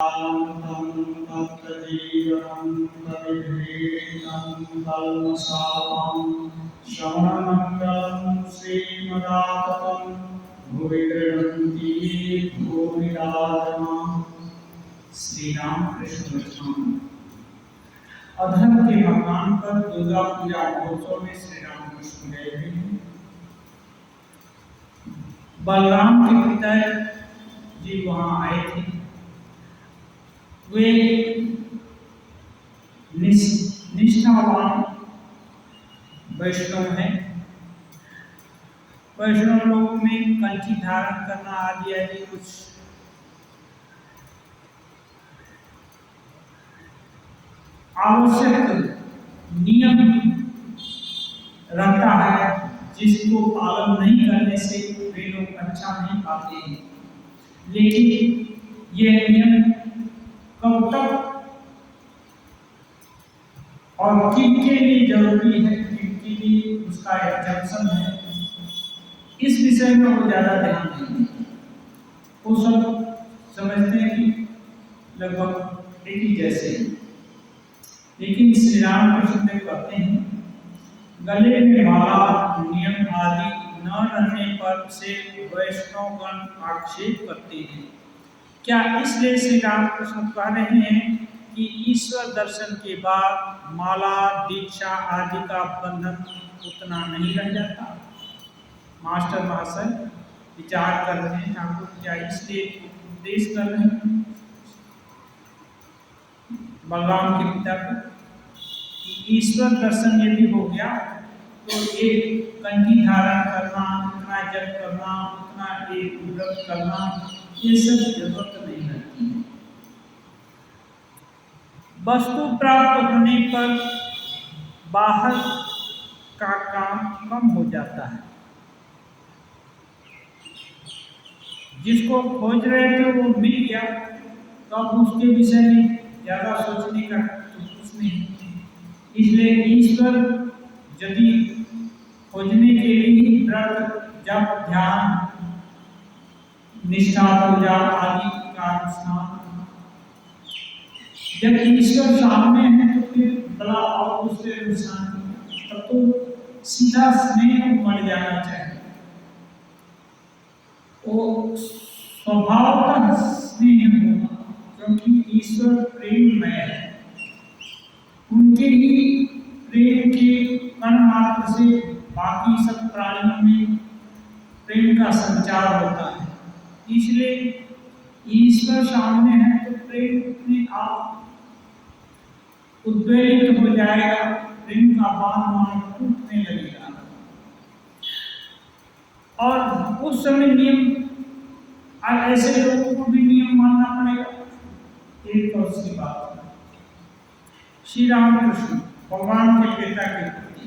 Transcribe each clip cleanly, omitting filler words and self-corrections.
श्रवणमङ्गलं श्रीमदाततं भुवि गृह्णन्ति भूमिराजना। श्री राम कृष्ण वचन। अधर्म के मकान पर दुर्गा पूजा महोत्सव में श्री राम कृष्ण गए हैं। बलराम के पिता जी वहां आए थे। वे निष्ठावान वैष्णव हैं। वैष्णव लोगों में कंठी धारण करना आदि आदि कुछ आवश्यक नियम रहता है, जिसको पालन नहीं करने से वे लोग अच्छा नहीं पाते हैं। लेकिन यह नियम कब तक और किनके लिए जरूरी है, किनके लिए उसका एग्जाम्पशन है, इस विषय में वो ज्यादा ध्यान नहीं देते। वो सब समझते हैं कि लगभग एक ही जैसे। लेकिन श्री राम कृष्ण देव कहते हैं, गले में माला नियम आदि न रहने पर से वैष्णवगण आक्षेप करते हैं। क्या इसलिए श्री राम कृष्ण कह रहे हैं कि ईश्वर दर्शन के बाद माला दीक्षा आदि का बंधन उतना नहीं रह जाता? मास्टर महाशय विचार कर रहे हैं, ठाकुर क्या इसलिए उपदेश कर रहे हैं बलराम के पिता को कि ईश्वर दर्शन यदि हो गया तो एक कंठी धारण करना, उतना जप करना, उतना एक व्रत करना, ये सब जरूरत नहीं रहती है। वस्तु प्राप्त होने पर बाहर का काम कम हो जाता है। जिसको खोज रहे थे वो मिल गया, तो अब उसके विषय में ज्यादा सोचने का कुछ नहीं। इसलिए ईश्वर यदि खोजने के लिए व्रत, जप, ध्यान, निष्ठा, पूजा आदि का अनुष्ठान, जब ईश्वर सामने है तो फिर बड़ा और दूसरे अनुष्ठान, तब तो सीधा स्नेह मर जाना चाहिए। वो स्वभावतः स्नेह होगा, क्योंकि ईश्वर प्रेममय है। उनके ही प्रेम के कण मात्र से बाकी सब प्राणियों में प्रेम का संचार होता है। इसलिए ईश्वर सामने है तो प्रेम अपने आप उद्वेलित हो जाएगा, प्रेम का बाण मानो टूटने लगेगा। और उस समय नियम, ऐसे लोगों को भी नियम मानना पड़ेगा। एक और सी बात, श्री राम कृष्ण भगवान के पिता के प्रति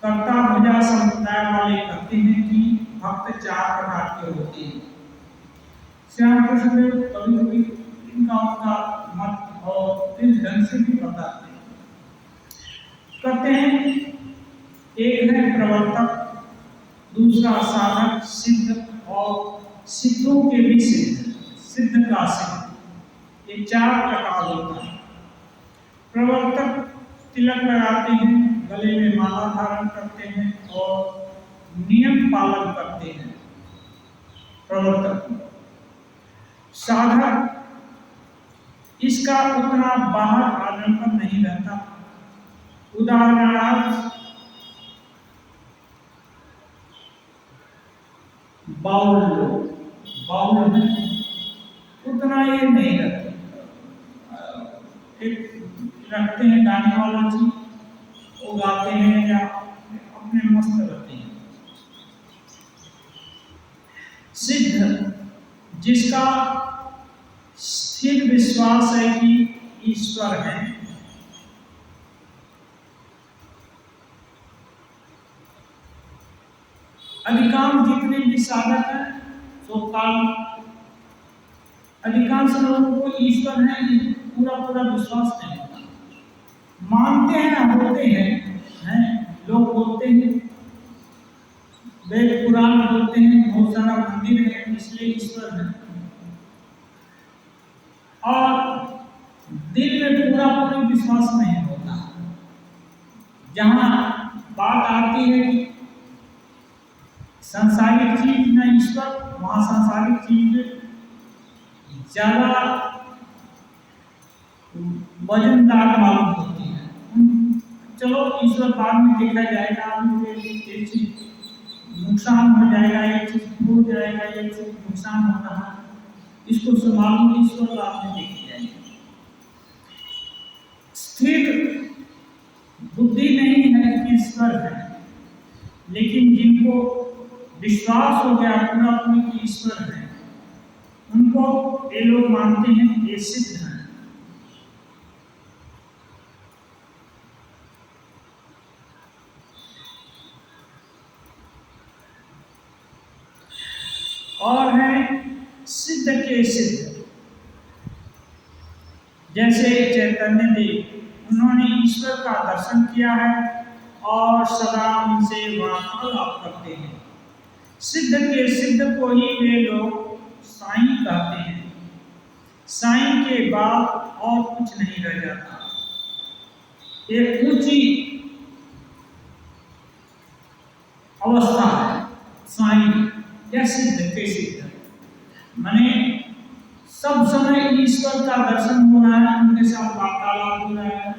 कर्ता भजा संप्रदाय वाले कहते हैं कि भक्त 4 प्रकार के होते हैं। श्री राम कृष्ण देव कभी कभी इनका उनका मत और इस ढंग से भी बताते हैं। कहते हैं एक है प्रवर्तक, दूसरा साधक, सिद्ध और सिद्धों के भी सिद्ध का सिद्ध। ये 4 प्रकार होता है। प्रवर्तक तिलक लगाते हैं, गले में माला धारण करते हैं और नियम पालन करते हैं, प्रवर्तक। साधक इसका उतना बाहर आडंबर नहीं रहता। उदाहरणार्थ बाउल लोग, बाउल है उतना ये नहीं रहता। एक रखते हैं गाने वाला चीज, वो गाते हैं या अपने मस्त रहते हैं। सिद्ध जिसका स्थिर विश्वास है कि ईश्वर है। अधिकांश जितने भी साधक हैं तो अधिकांश लोगों को ईश्वर है पूरा विश्वास नहीं होता। मानते हैं, होते हैं लोग बोलते हैं, वेद पुराण बोलते हैं, बहुत सारा मंदिर है इसलिए ईश्वर है। और दिल में पूरा पूरी विश्वास नहीं होता। जहाँ बात आती है कि सांसारिक चीज न ईश्वर, वहाँ सांसारिक चीज ज्यादा वजनदार मालूम होती है। चलो ईश्वर बाद में देखा जाएगा, ये चीज नुकसान हो जाएगा, ये चीज हो जाएगा, ये चीज नुकसान हो रहा है, इसको संभालना ईश्वर बाद में देखी जाएगी। स्थिर बुद्धि नहीं है कि ईश्वर है, लेकिन जिनको विश्वास हो गया पूरा पूरी कि ईश्वर है, उनको ये लोग मानते हैं ये सिद्ध है। और है सिद्ध के सिद्ध, जैसे चैतन्य देव, उन्होंने ईश्वर का दर्शन किया है और सदा उनसे वार्तालाप करते हैं। सिद्ध के सिद्ध को ही वे लोग साईं कहते हैं। साईं के बाद और कुछ नहीं रह जाता। एक ऊंची अवस्था है साईं या सिद्ध के सिद्ध, माने सब समय ईश्वर का दर्शन हो रहा है, उनके साथ वार्तालाप हो रहा है,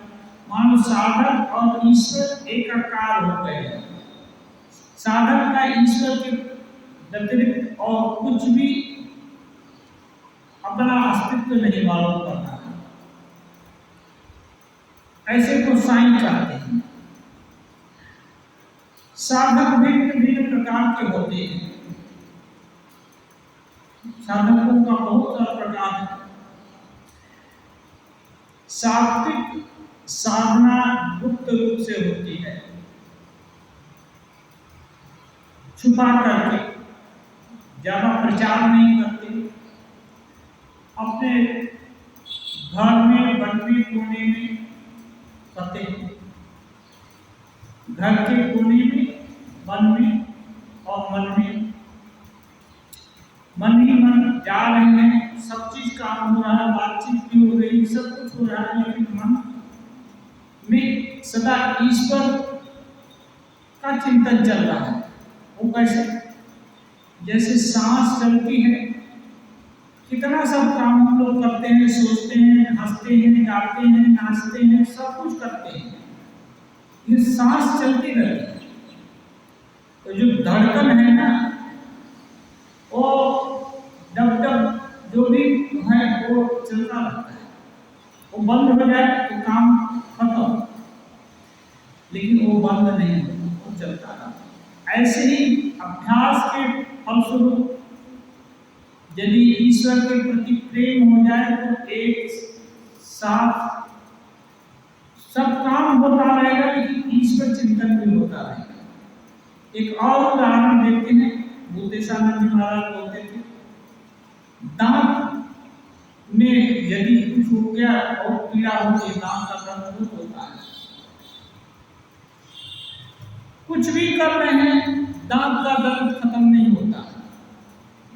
मानो साधक और ईश्वर एकाकार हो गए। साधक का ईश्वर के व्यतिरिक्त और कुछ भी अपना अस्तित्व नहीं मालूम करता। ऐसे को साईं कहते हैं। साधक भिन्न भिन्न प्रकार के होते हैं। साधकों का बहुत सारा प्रकार है। सात्विक साधना गुप्त रूप से होती है, छुपा करके, ज्यादा प्रचार नहीं करते, अपने घर में बनवे कोने में करते हैं, घर के कोने में, मन में और मन में, मन ही मन जा रहे हैं, सब चीज काम हो रहा है, बातचीत भी हो रही, सब कुछ हो रहा है, लेकिन मन में सदा ईश्वर का चिंतन चल रहा है। वो कैसे? जैसे सांस चलती है, कितना सब काम हम लोग करते हैं, सोचते हैं, हंसते हैं, गाते हैं, नाचते हैं, सब कुछ करते हैं, ये सांस चलती रहती है। तो जो धड़कन है ना, वो डब डब जो भी है वो चलता रहता है। वो बंद हो जाए तो काम खत्म, लेकिन वो बंद नहीं होता, वो चलता रहता है। ऐसे ही अभ्यास के फलस्वरूप यदि ईश्वर के प्रति प्रेम हो जाए तो एक साथ सब काम होता रहेगा, लेकिन ईश्वर चिंतन भी होता रहेगा। एक और उदाहरण देखते हैं। बुद्धेशानंद जी महाराज बोलते थे, दांत में यदि कुछ हो गया और पीड़ा होती है, दांत का दर्द होता है, कुछ भी कर रहे हैं, दांत का दर्द खत्म नहीं होता।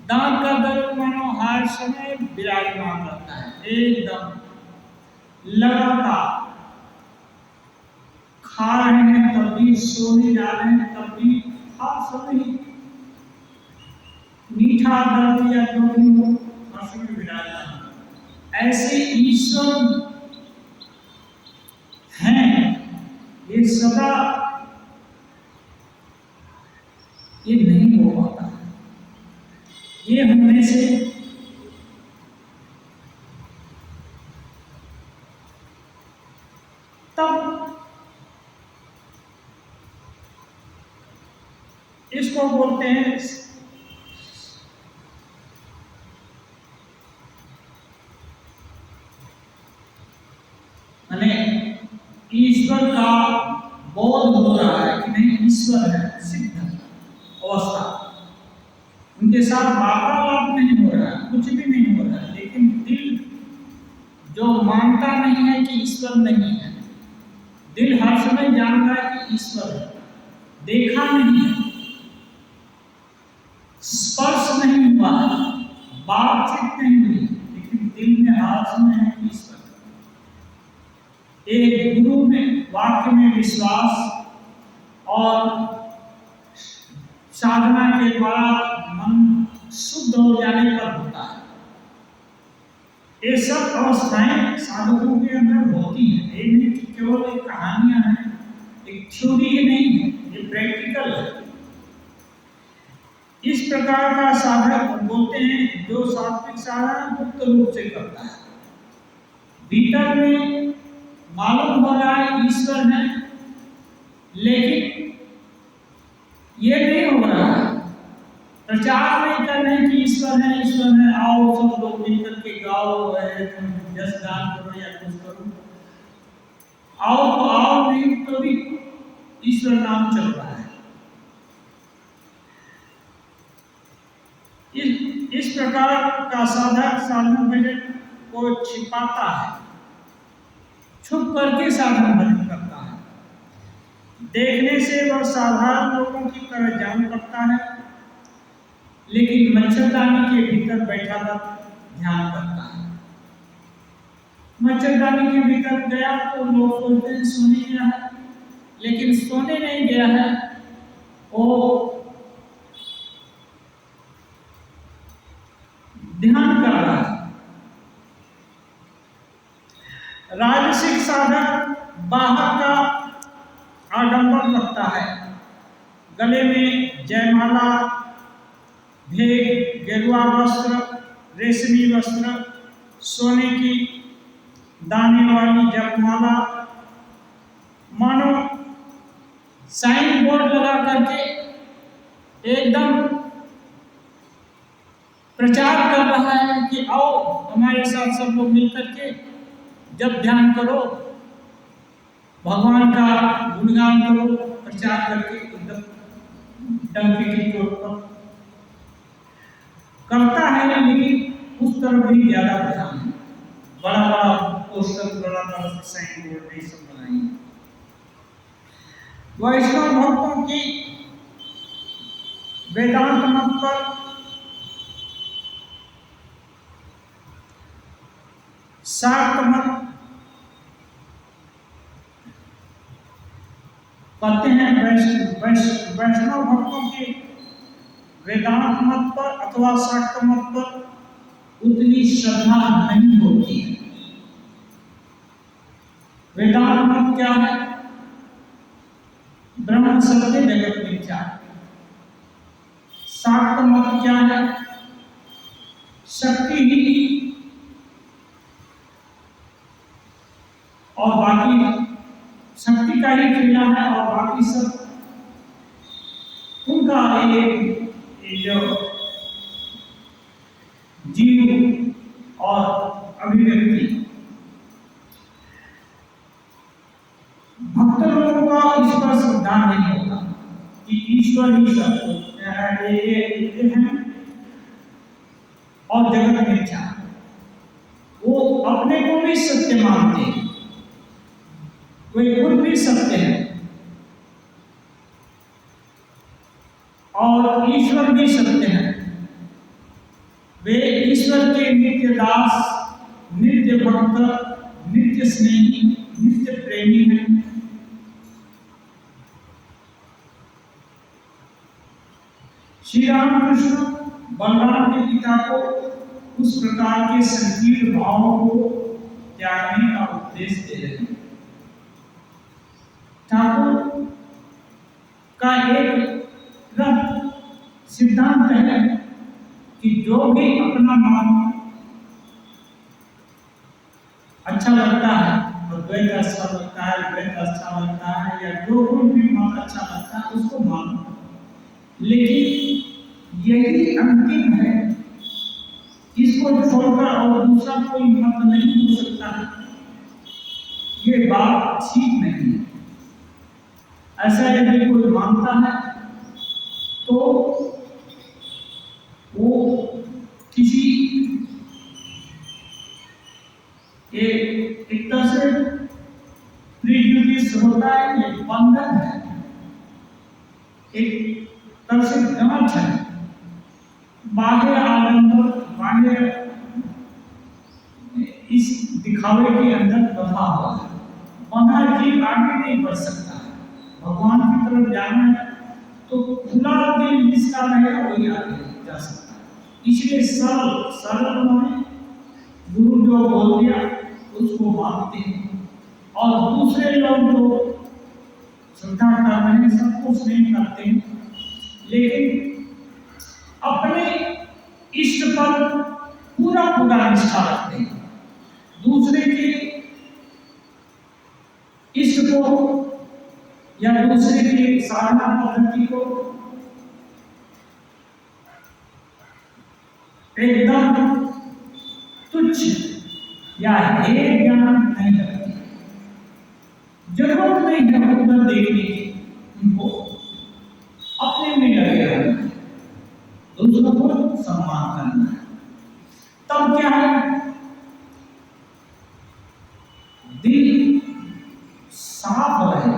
दांत का दर्द मानो हर समय विराजमान रहता है, एकदम लगातार। खा रहे हैं तब भी, सोने जा रहे हैं तब भी, हर समय मीठा दर्द या जो भी हो, हर समय विराजमान। ऐसे ईश्वर हैं, ये सदा ये नहीं हो पाता। ये होने से तब इसको बोलते हैं माने ईश्वर का बोध हो रहा है कि नहीं ईश्वर है, सिद्ध अवस्था। उनके साथ वार्तालाप नहीं हो रहा है, कुछ भी नहीं हो रहा है, लेकिन दिल जो मानता नहीं है कि ईश्वर नहीं है, दिल हर समय जान रहा है कि ईश्वर है, देखा नहीं है, स्पर्श नहीं हुआ, बातचीत नहीं हुई, लेकिन दिल में हर सामने है कि ईश्वर एक गुरु में वाक्य में विश्वास और साधना के द्वारा मन शुद्ध हो जाने पर होता है। ये सब अवस्थाएं साधकों के अंदर होती हैं। ये नहीं कि केवल एक कहानियां हैं, एक थ्योरी ही नहीं है, ये प्रैक्टिकल है। इस प्रकार का साधक बोलते हैं जो सात्विक साधना गुप्त रूप से करता है। भीतर में मालूम हो रहा है ईश्वर है, लेकिन ये नहीं हो रहा है, प्रचार नहीं कर रहे कि ईश्वर है, ईश्वर है, आओ सब लोग मिलकर के गाओ, जस गान करो या कुछ करो, आओ तो आओ, नहीं तो भी ईश्वर नाम चल रहा है। इस प्रकार का साधक साधन भजन को छिपाता है, छुप करके साधन भजन करता है। देखने से वह साधारण लोगों की तरह जान पड़ता है, लेकिन मच्छरदानी के भीतर बैठा कर ध्यान करता है। मच्छरदानी के भीतर गया तो लोग सोचते हैं सोने गया है, लेकिन सोने नहीं गया है, वो ध्यान कर रहा है। राजसिक साधक बाहर का आडंबर रखता है, गले में जयमाला, भेद, गेरुआ वस्त्र, रेशमी वस्त्र, सोने की दाने वाली जपमाला, मानो साइन बोर्ड लगा करके एकदम प्रचार कर रहा है कि आओ हमारे साथ सब लोग मिलकर के जब ध्यान करो, भगवान का गुणगान करो, प्रचार करके एकदम डंके की चोट पर करता है, लेकिन उस तरफ भी ज्यादा ध्यान है। बड़ा बड़ा पोस्टर, बड़ा बड़ा साइन बोर्ड नहीं सब बनाएंगे। वैष्णव भक्तों की वेदांत मत पर शाक्त मत कहते हैं, वैष्णव भक्तों के वेदांत मत पर अथवा शाक्त मत पर उतनी श्रद्धा नहीं होती है। वेदांत मत क्या है? ब्रह्म सत्य जगत मिथ्या। शाक्त मत क्या है? शक्ति ही और बाकी शक्ति का ही खेला है, और बाकी सब उनका जो जीव और अभिव्यक्ति। भक्त लोगों का इस पर श्रद्धा नहीं होता कि ईश्वर ही सब है और जगत मिथ्या। वो अपने को भी सत्य मानते हैं, वे खुद भी सत्य है और ईश्वर भी सत्य है। वे ईश्वर के नित्य दास, नित्य भक्त, नित्य स्नेही, नित्य प्रेमी हैं। श्री रामकृष्ण बलराम के पिता को उस प्रकार के संकीर्ण भावों को त्यागने का उपदेश दे रहे हैं। ठाकुर का एक सिद्धांत है कि जो भी अपना मन अच्छा लगता है, द्वैत अच्छा लगता है, द्वैत अच्छा लगता है, या जो भी मन अच्छा लगता है उसको मानो, लेकिन यही अंतिम है, इसको छोड़कर और दूसरा कोई मत नहीं हो सकता है, ये बात ठीक नहीं है। ऐसा यदि कोई मानता है तो वो किसी एक तरह से प्रिजुडिस होता है, ये बंधन है, एक तरह से गांठ है। बाह्य आनंद, बाह्य इस दिखावे के अंदर बंधा हुआ है। बंधा जीव आगे नहीं बढ़ सकता है। भगवान की तरफ जाना है तो खुला दिल जिसका रहेगा वही आगे जा सकता है। इसलिए सरल सरल उन्होंने गुरु जो बोल दिया उसको मानते हैं, और दूसरे लोग जो श्रद्धा कर रहे हैं सब कुछ नहीं करते हैं, लेकिन अपने इष्ट पर पूरा पूरा निष्ठा रखते हैं। दूसरे के इष्ट को या दूसरे के साधना पद्धति को एकदम तुच्छ या हे ज्ञान नहीं करते। जरूरत नहीं है उधर देखने की, उनको अपने में लगे रहना है, दूसरों को सम्मान करना है। तब क्या है, दिल साफ रहे।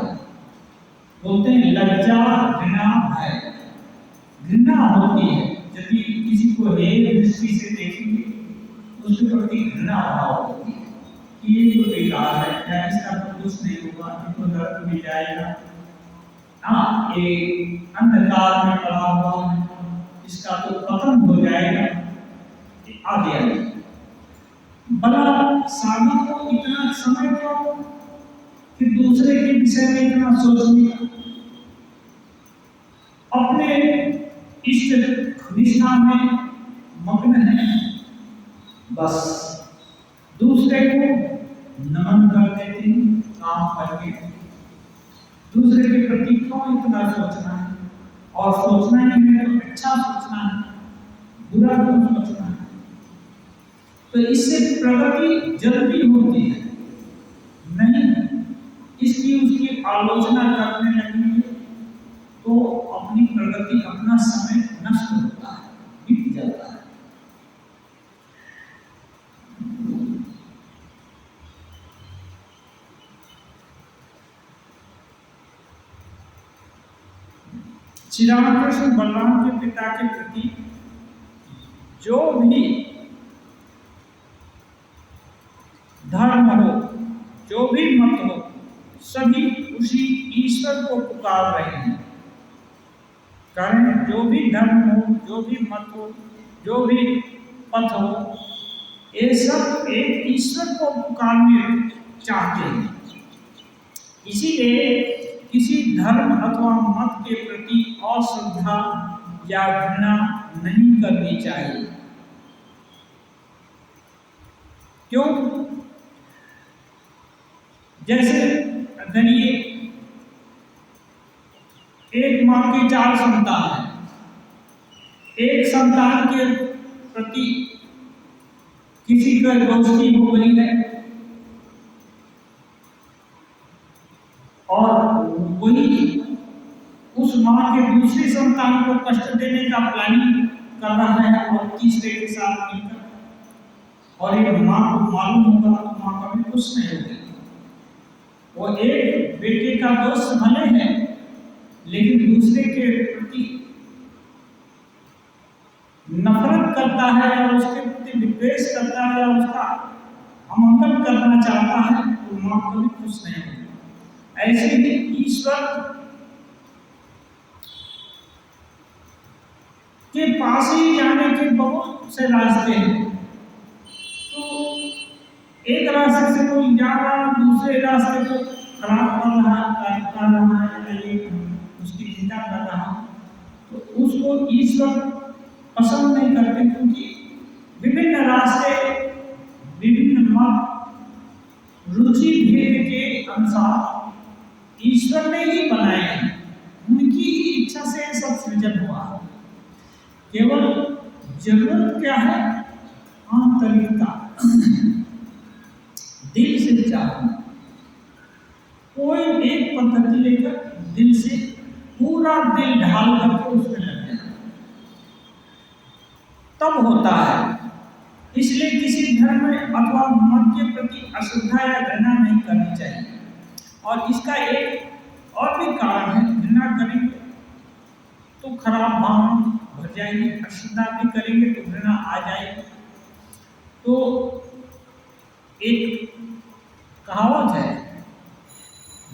बोलते हैं लज्जा घृणा भय। घृणा होती है यदि किसी को हेय दृष्टि से देखेंगे, उसके प्रति घृणा भाव होती है कि ये तो बेकार है, या इसका तो कुछ नहीं होगा, इनको नरक मिल जाएगा, हाँ ये अंधकार में पड़ा हुआ है, इसका तो पतन हो जाएगा, आगे आगे। भला साधु को इतना समय क्यों कि दूसरे के विषय में इतना सोचने, अपने इष्ट निष्ठा में मग्न है, बस दूसरे को नमन कर देते हैं काम करके। दूसरे के प्रति क्यों इतना सोचना है, और सोचना ही है तो अच्छा सोचना है, बुरा क्यों सोचना है। तो इससे प्रगति जल्दी होती है, नहीं इसकी उसकी आलोचना करने लगेंगे तो अपनी प्रगति, अपना समय नष्ट होता है, बीत जाता है। श्री रामकृष्ण बलराम के पिता के प्रति जो भी धर्म हो, जो भी मत हो, सभी उसी ईश्वर को पुकार रहे हैं। कारण जो भी धर्म हो, जो भी मत हो, जो भी पथ हो, ये सब एक ईश्वर को पुकारने चाहते हैं। इसीलिए किसी धर्म अथवा मत के प्रति अश्रद्धा या घृणा नहीं करनी चाहिए। क्यों? जैसे धनिए एक मां की 4 संतान है, एक संतान के प्रति किसी का दोस्ती हो गई है और वही उस मां के दूसरी संतान को कष्ट देने का प्लानिंग कर रहा है और तीसरे के साथ मिलकर, और एक मां को मालूम होगा तो मां कभी खुश नहीं होगी। वो एक बेटे का दोस्त भले है, लेकिन दूसरे के प्रति नफरत करता है या उसके प्रति विद्वेष करता है या उसका अमंगल करना चाहता है, तो मां कभी खुश नहीं होगी। ऐसे ही ईश्वर के पास ही जाने के बहुत से रास्ते हैं। तो एक रास्ते से कोई जा रहा है, दूसरे रास्ते को खराब कर रहा है, उसकी चिंता कर रहा है, तो उसको ईश्वर पसंद नहीं करते, क्योंकि विभिन्न रास्ते, विभिन्न मत, रुचि भेद के अनुसार ईश्वर ने ही बनाए हैं, उनकी ही इच्छा से सब सृजन हुआ है। केवल जरूरत क्या है? आंतरिकता, दिल से चाहना। कोई एक पद्धति लेकर दिल से पूरा दिल ढाल करके उसमें लग जाए, तब होता है। इसलिए किसी धर्म अथवा मत के प्रति अश्रद्धा या घृणा नहीं करनी चाहिए। और इसका एक और भी कारण है, घृणा करेंगे तो खराब भावना भर जाएगी, अश्रद्धा भी करेंगे तो घृणा आ जाएगी। तो एक कहावत है,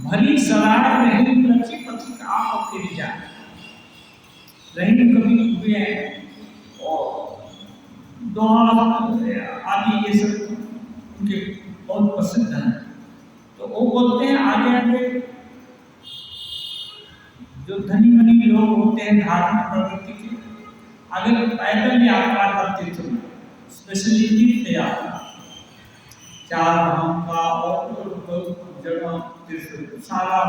भली सराय रही लक्ष्य पथिक आप फिर जाए। रही कभी हुए हैं और दोहा आदि ये सब उनके बहुत प्रसिद्ध हैं। तो वो बोलते हैं आगे आगे जो धनी मनी लोग होते हैं धार्मिक प्रवृत्ति के, अगर पैदल यात्रा करते थे, स्पेशली तीर्थ यात्रा, चार धाम का और जगह सारा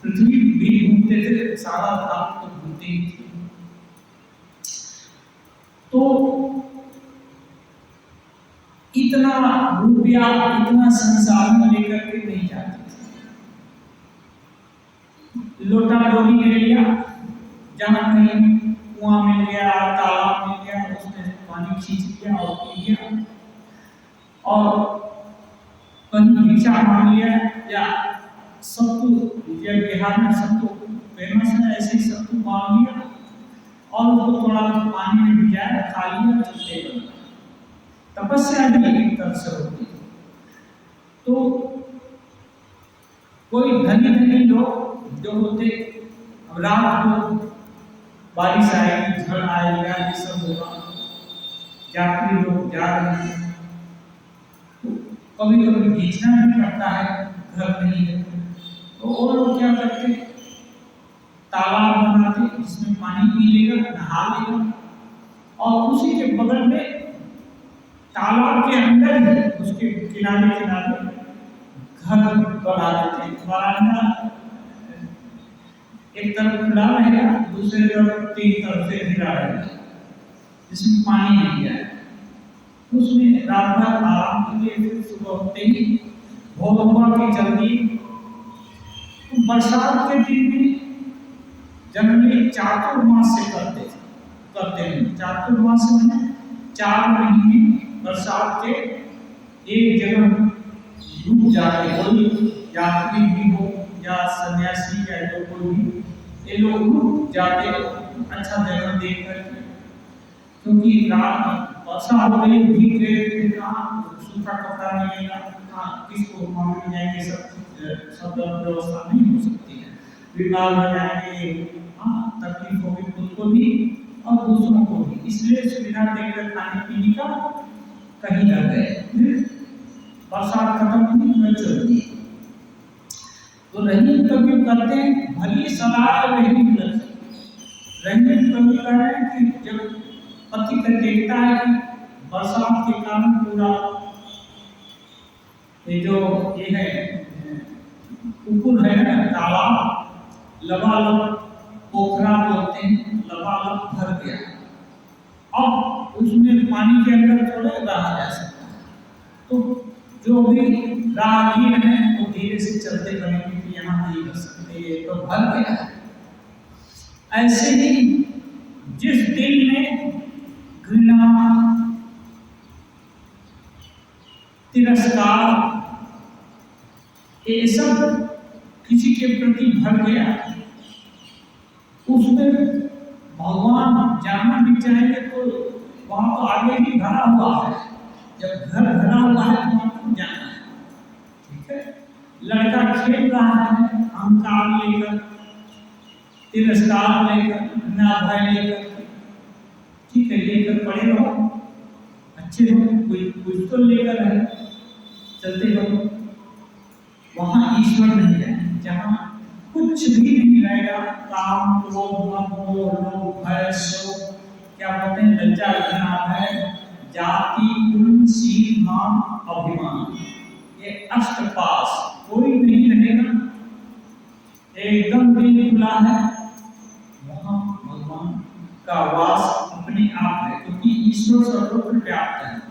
पृथ्वी भी घूमते थे, सारा धाम तो घूमते ही थे। तो इतना रुपया इतना संसाधन लेकर के नहीं जाते थे। लोटा डोली ले लिया, जहाँ कहीं कुआं मिल गया, तालाब मिल गया, उसमें पानी खींच लिया और पी लिया, और कहीं भिक्षा मांग लिया, या सत्तू, या बिहार में सत्तू फेमस है, ऐसे ही सत्तू मांग लिया और उसको थोड़ा पानी में भिजाया, खा लिया, चलते गए। तपस्या भी एक तरह से होती है। तो कोई धनी धनी लोग जो होते, अब रात को बारिश आएगी, झड़ आएगा, ये सब होगा, यात्री लोग जा रहे हैं, कभी कभी भीगना भी पड़ता है, घर नहीं है, तो वो लोग क्या करते, तालाब बनाते, जिसमें पानी पी लेगा, नहा लेगा, और उसी के बगल में तालाब के अंदर ही उसके किनारे किनारे घर बना देते हैं। बरामदा एक तरफ खुला रहेगा, दूसरे तरफ तीन तरफ से घिरा रहेगा, जिसमें पानी नहीं जाए। उसमें रात भर आराम के लिए, फिर सुबह होते ही भोर हुआ कि जल्दी। तो बरसात के दिन में जनरली चातुर्मास से करते हैं। चातुर्मास में 4 महीने बरसात के एक जगह डूब जाते, कोई यात्री भी हो या सन्यासी या जो कोई भी, ये लोग डूब जाते अच्छा जगह देख करके, क्योंकि रात वर्षा हो रही, भीग गए, कहाँ सूखा कपड़ा मिलेगा, कहाँ किसको मांगने जाएंगे, सब व्यवस्था नहीं हो सकती है, बीमार हो जाएंगे, हाँ तकलीफ होगी खुद को भी और दूसरों को भी, इसलिए सुविधा देकर खाने पीने का कहीं न गए। बरसात खत्म हुई, चलती। तो रहीम कभी करते हैं, भली सलाह रहीम लक्ष्य। रहीम कभी कह रहे हैं कि जब पति का देखता है कि बरसात के कारण पूरा ये जो ये है पुकुर है ना, तालाब लबालब, पोखरा बोलते हैं, लबालब भर गया, अब उसमें पानी के अंदर थोड़े रहा जा सकता है। तो जो भी राहगीर हैं वो धीरे से चलते बनेंगे कि यहाँ नहीं कर सकते, ये तो भर गया है। ऐसे ही जिस दिल में घृणा, तिरस्कार, ये सब किसी के प्रति भर गया, उसमें भगवान जाना भी चाहेंगे तो वहां तो आगे ही भरा हुआ है। जब घर भरा हुआ है तो वहां जाना है, ठीक है। लड़का खेल रहा है अहंकार लेकर, तिरस्कार लेकर, ना भय लेकर, ठीक है, लेकर पड़े रहो, अच्छे हो, कुछ तो लेकर है, चलते रहो। वहां ईश्वर नहीं है, जहां कुछ भी नहीं रहेगा, काम, क्रोध, मोह, लोभ, भय, शोक, क्या बोलते हैं, लज्जा, घृणा, भय, जाति, कुल, शील, मान, अभिमान, ये अष्टपाश कोई नहीं रहेगा, एकदम दिल खुला है, वहां भगवान का वास अपने आप है, क्योंकि ईश्वर सर्वत्र व्याप्त है।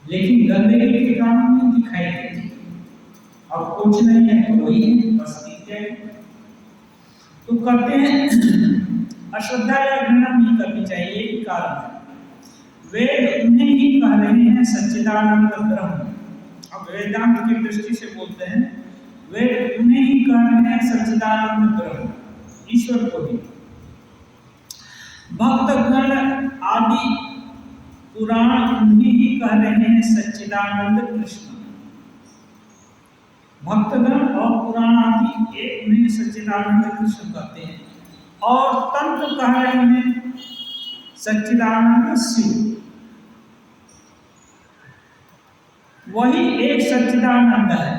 लेकिन गंदगी के कारण नहीं दिखाई देती, अब कुछ नहीं है तो वही है, बस है। तो कहते हैं अश्रद्धा या घृणा नहीं करनी चाहिए, यही कारण है। वेद उन्हें ही कह रहे हैं सच्चिदानंद ब्रह्म। अब वेदांत की दृष्टि से बोलते हैं, वेद उन्हें ही कह रहे हैं सच्चिदानंद ब्रह्म, ईश्वर को ही। भक्तगण आदि पुराण उन्हीं ही कह रहे हैं सच्चिदानंद कृष्ण। भक्तगण और पुराण आदि एक उन्हें सच्चिदानंद कृष्ण कहते हैं, और तंत्र कह रहे हैं सच्चिदानंद शिव। वही एक सच्चिदानंद है।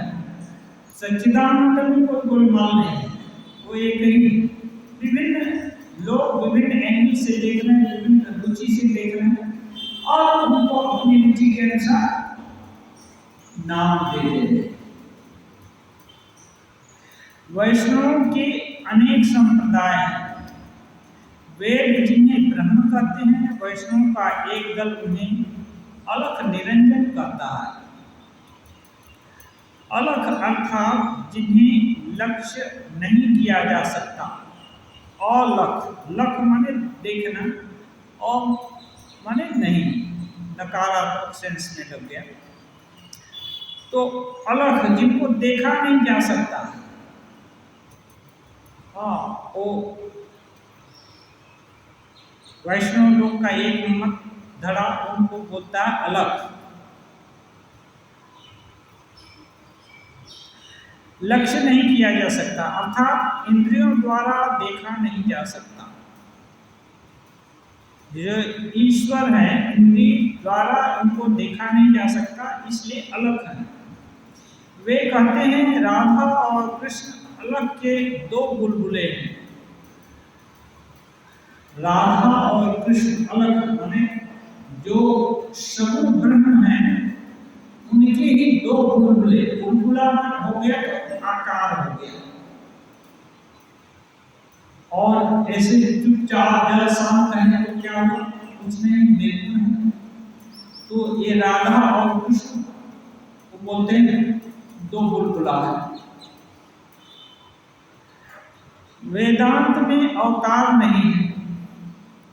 सच्चिदानंद में कोई गोलमाल नहीं है, वो एक ही। विभिन्न लोग विभिन्न एंगल से देख रहे हैं, विभिन्न रुचि से देख रहे हैं, और उनको अपनी रुचि के अनुसार नाम दे देते हैं। वैष्णवों के अनेक संप्रदाय हैं। वेद जिन्हें ब्रह्म कहते हैं, वैष्णव का एक दल उन्हें अलख निरंजन कहता है। अलख अर्थात जिन्हें लक्ष्य नहीं किया जा सकता। अलख, लख माने देखना, और माने नहीं, नकारात्मक सेंस में लग गया। तो अलख जिनको देखा नहीं जा सकता, हाँ, वो वैष्णव लोग का एक मत धड़ा उनको बोलता है अलख। लक्ष्य नहीं किया जा सकता अर्थात इंद्रियों द्वारा देखा नहीं जा सकता। जो ईश्वर है, इंद्रिय द्वारा उनको देखा नहीं जा सकता, इसलिए अलख है। वे कहते हैं राधा और कृष्ण अलख के दो बुलबुले हैं। राधा और कृष्ण अलग माने जो समूह ब्रह्म है, उनके ही दो बुलबुले। बुलबुला हो गया तो आकार हो गया, और ऐसे चुपचाप जल शांत रहने को क्या हुआ, कुछ नहीं, निर्गुण है। तो ये राधा और कृष्ण को बोलते हैं दो बुलबुला है। वेदांत में अवतार नहीं है,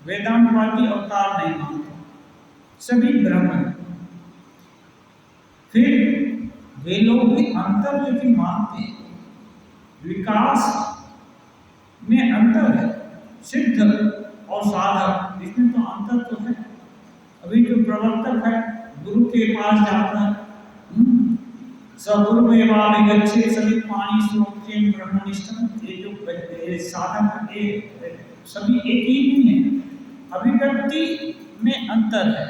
वेदांतवादी अवतार नहीं मानते, सभी ब्रह्म है। फिर वे लोग भी अंतर लेकिन मानते हैं, विकास में अंतर है, सिद्ध और साधक, इसमें तो अंतर तो है। अभी जो प्रवर्तक है गुरु के पास जाता है, सगुरुमेवापि गच्छेत् समित्पाणि स्वोक्तेन ब्रह्मनिष्ठम्। ये जो साधक है, सभी एक ही नहीं है, अभिव्यक्ति में अंतर है।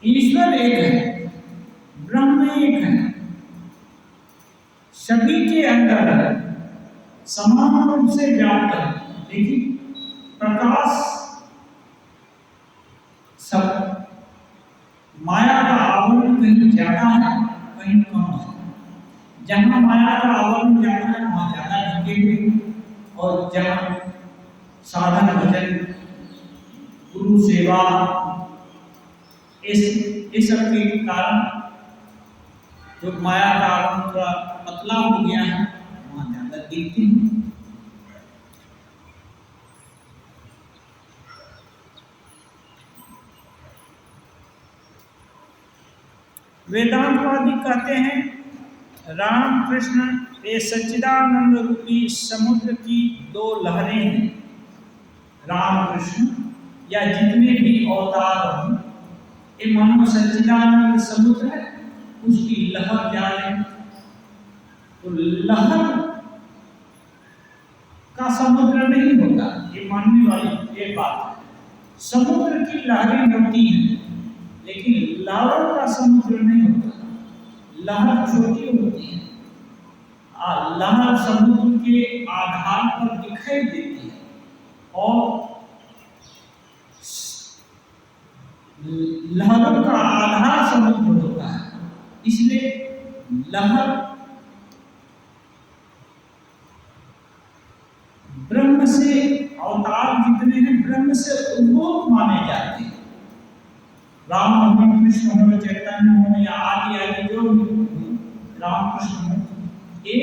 ईश्वर एक है, ब्रह्म एक है, सभी के अंदर है, समान रूप से व्याप्त है। देखिए प्रकाश सब, माया का आवरण कहीं ज्यादा है, कहीं कम है। जहाँ माया का आवरण ज्यादा है वहाँ ज्यादा ढके हुए, और जहाँ साधन भजन गुरु सेवा इस सब के कारण जो माया का आवरण थोड़ा पतला हो गया है, वहाँ ज्यादा दिखते हैं। वेदांतवादी कहते हैं राम कृष्ण ये सच्चिदानंद रूपी समुद्र की दो लहरें हैं। राम कृष्ण या जितने भी अवतार हैं, ये मानो सच्चिदानंद समुद्र है, उसकी लहर जा रही। तो लहर का समुद्र नहीं होता, ये मानने वाली ये बात है। समुद्र की लहरें होती हैं, लेकिन लहरों का समुद्र नहीं होता। लहर छोटी होती है, लहर समुद्र के आधार पर दिखाई देती है, और लहरों का आधार समुद्र होता है। इसलिए लहर ब्रह्म से, अवतार जितने हैं ब्रह्म से उद्भूत माने जाते हैं। राम हो, कृष्ण हो, चैतन्य हो, या आदि आदि जो राम कृष्ण हो, ये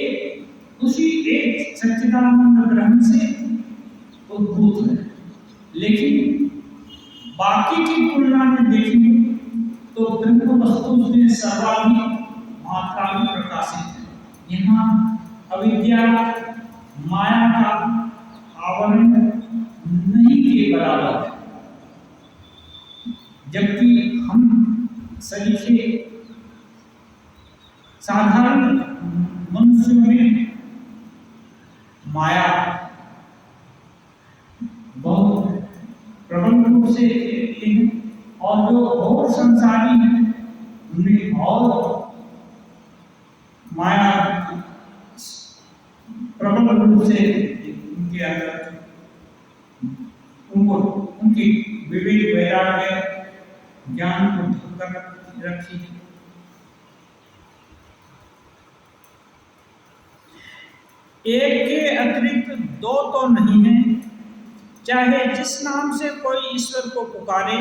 उसी एक सच्चिदानंद ब्रह्म से उद्भूत है। लेकिन बाकी की तुलना में देखेंगे तो ब्रह्म वस्तु में सर्वाधिक मात्रा में प्रकाशित है। यहाँ अविद्या माया का आवरण नहीं के बराबर है। जबकि हम सलीखे साधारण मनुष्यों में माया बहुत प्रबल रूप से देखते हैं, और जो और संसारी हैं उनमें और माया प्रबल रूप से उनके अंदर उनको उनकी विवेक वैराग्य ज्ञान को ढककर रखी है। एक के अतिरिक्त दो तो नहीं है। चाहे जिस नाम से कोई ईश्वर को पुकारे,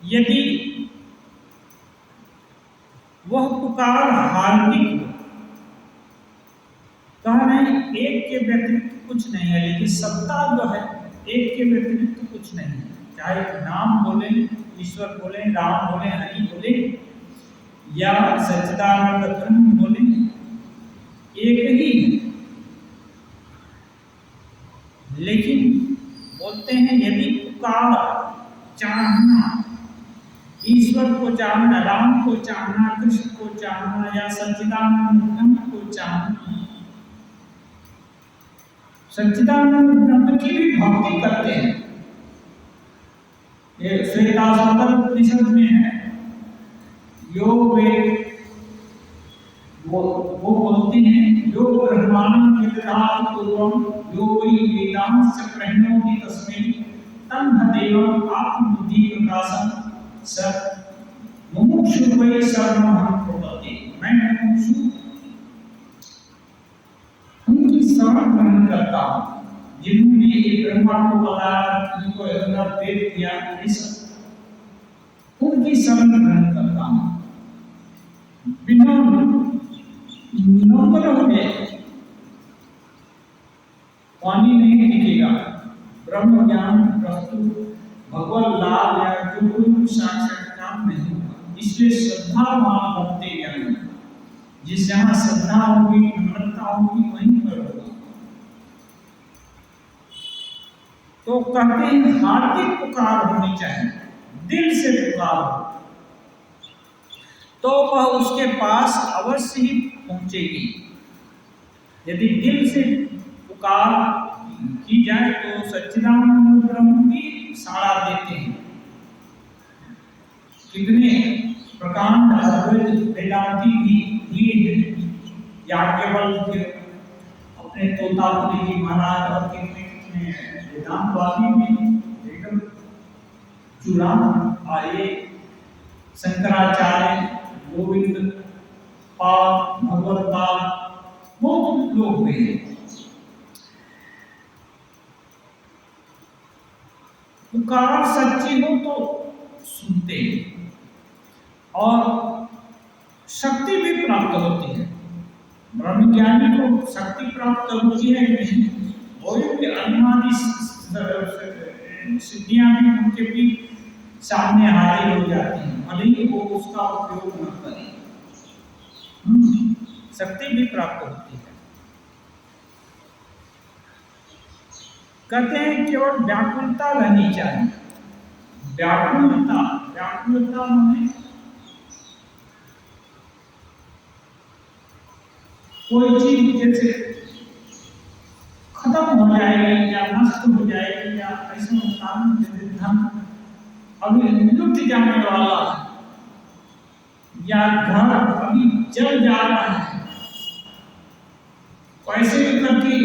यदि वह पुकार हार्दिक हो, कहा नहीं एक के व्यतिरिक्त कुछ नहीं है, लेकिन सत्ता जो है एक के व्यतिरिक्त कुछ नहीं है। चाहे नाम बोले, ईश्वर बोले, राम बोले, हरि बोले, या सच्चिदानंद ब्रह्म बोले, एक ही है। लेकिन बोलते हैं यदि पुकार चाहना, ईश्वर को चाहना, राम को चाहना, कृष्ण को चाहना, या सच्चिदानंद ब्रह्म को चाहना, सच्चिदानंद ब्रह्म की भी भक्ति करते हैं। ये श्वेताश्वतर उपनिषद में है, वो बोलते हैं जो ब्रह्मांड विदधात पूर्वम यो वै वेदांश प्रणोति तस्मै तन्न देवम आत्मबुद्धि प्रकाशम स मुमुक्षु वै शरणं प्रपद्ये। मैं मुमुक्षु उनकी शरण ग्रहण करता हूँ जिन्होंने ये ब्रह्मा को बताया, उनको अंदर भेद दिया, उनकी शरण ग्रहण करता हूँ। बिना नम्र होने पानी नहीं टिकेगा, ब्रह्म ज्ञान प्रस्तुत भगवत लाभ या जो कोई साक्षात काम नहीं होगा। इसलिए श्रद्धा वहां भक्ति ज्ञान, जिस जहाँ श्रद्धा होगी, नम्रता होगी, वहीं पर होगा। तो कहते हैं हार्दिक पुकार होनी चाहिए, दिल से पुकार हो तो वह उसके पास अवश्य ही पहुंचेगी। यदि दिल से पुकार की जाए तो सच्चिदानंद ब्रह्म भी साड़ा देते हैं। कितने प्रकांड अद्वैत वेदांती भी हुए हैं, याज्ञवल्क्य अपने तोतापुरी जी महाराज और कितने वेदांतवादी में एकदम चूड़ान आए, शंकराचार्य, गोविंद पाद, भगवत पाद, बहुत लोग हुए हैं। पुकार सच्ची हो तो सुनते हैं और शक्ति भी प्राप्त होती है। ब्रह्मज्ञानी को शक्ति प्राप्त होती है नहीं, कोई भी अनुमानी सिद्धियां भी उनके भी सामने हाजिर हो जाती हैं, भले ही वो उसका उपयोग न करें, शक्ति भी प्राप्त होती है। कहते हैं केवल व्याकुलता रहनी चाहिए। व्याकुलता, व्याकुलता में कोई चीज जैसे खत्म हो जाएगी या नष्ट हो जाएगी या ऐसे नुकसान, जैसे धन अभी लुट जाने वाला या घर अभी जल जा रहा है, कैसे भी करके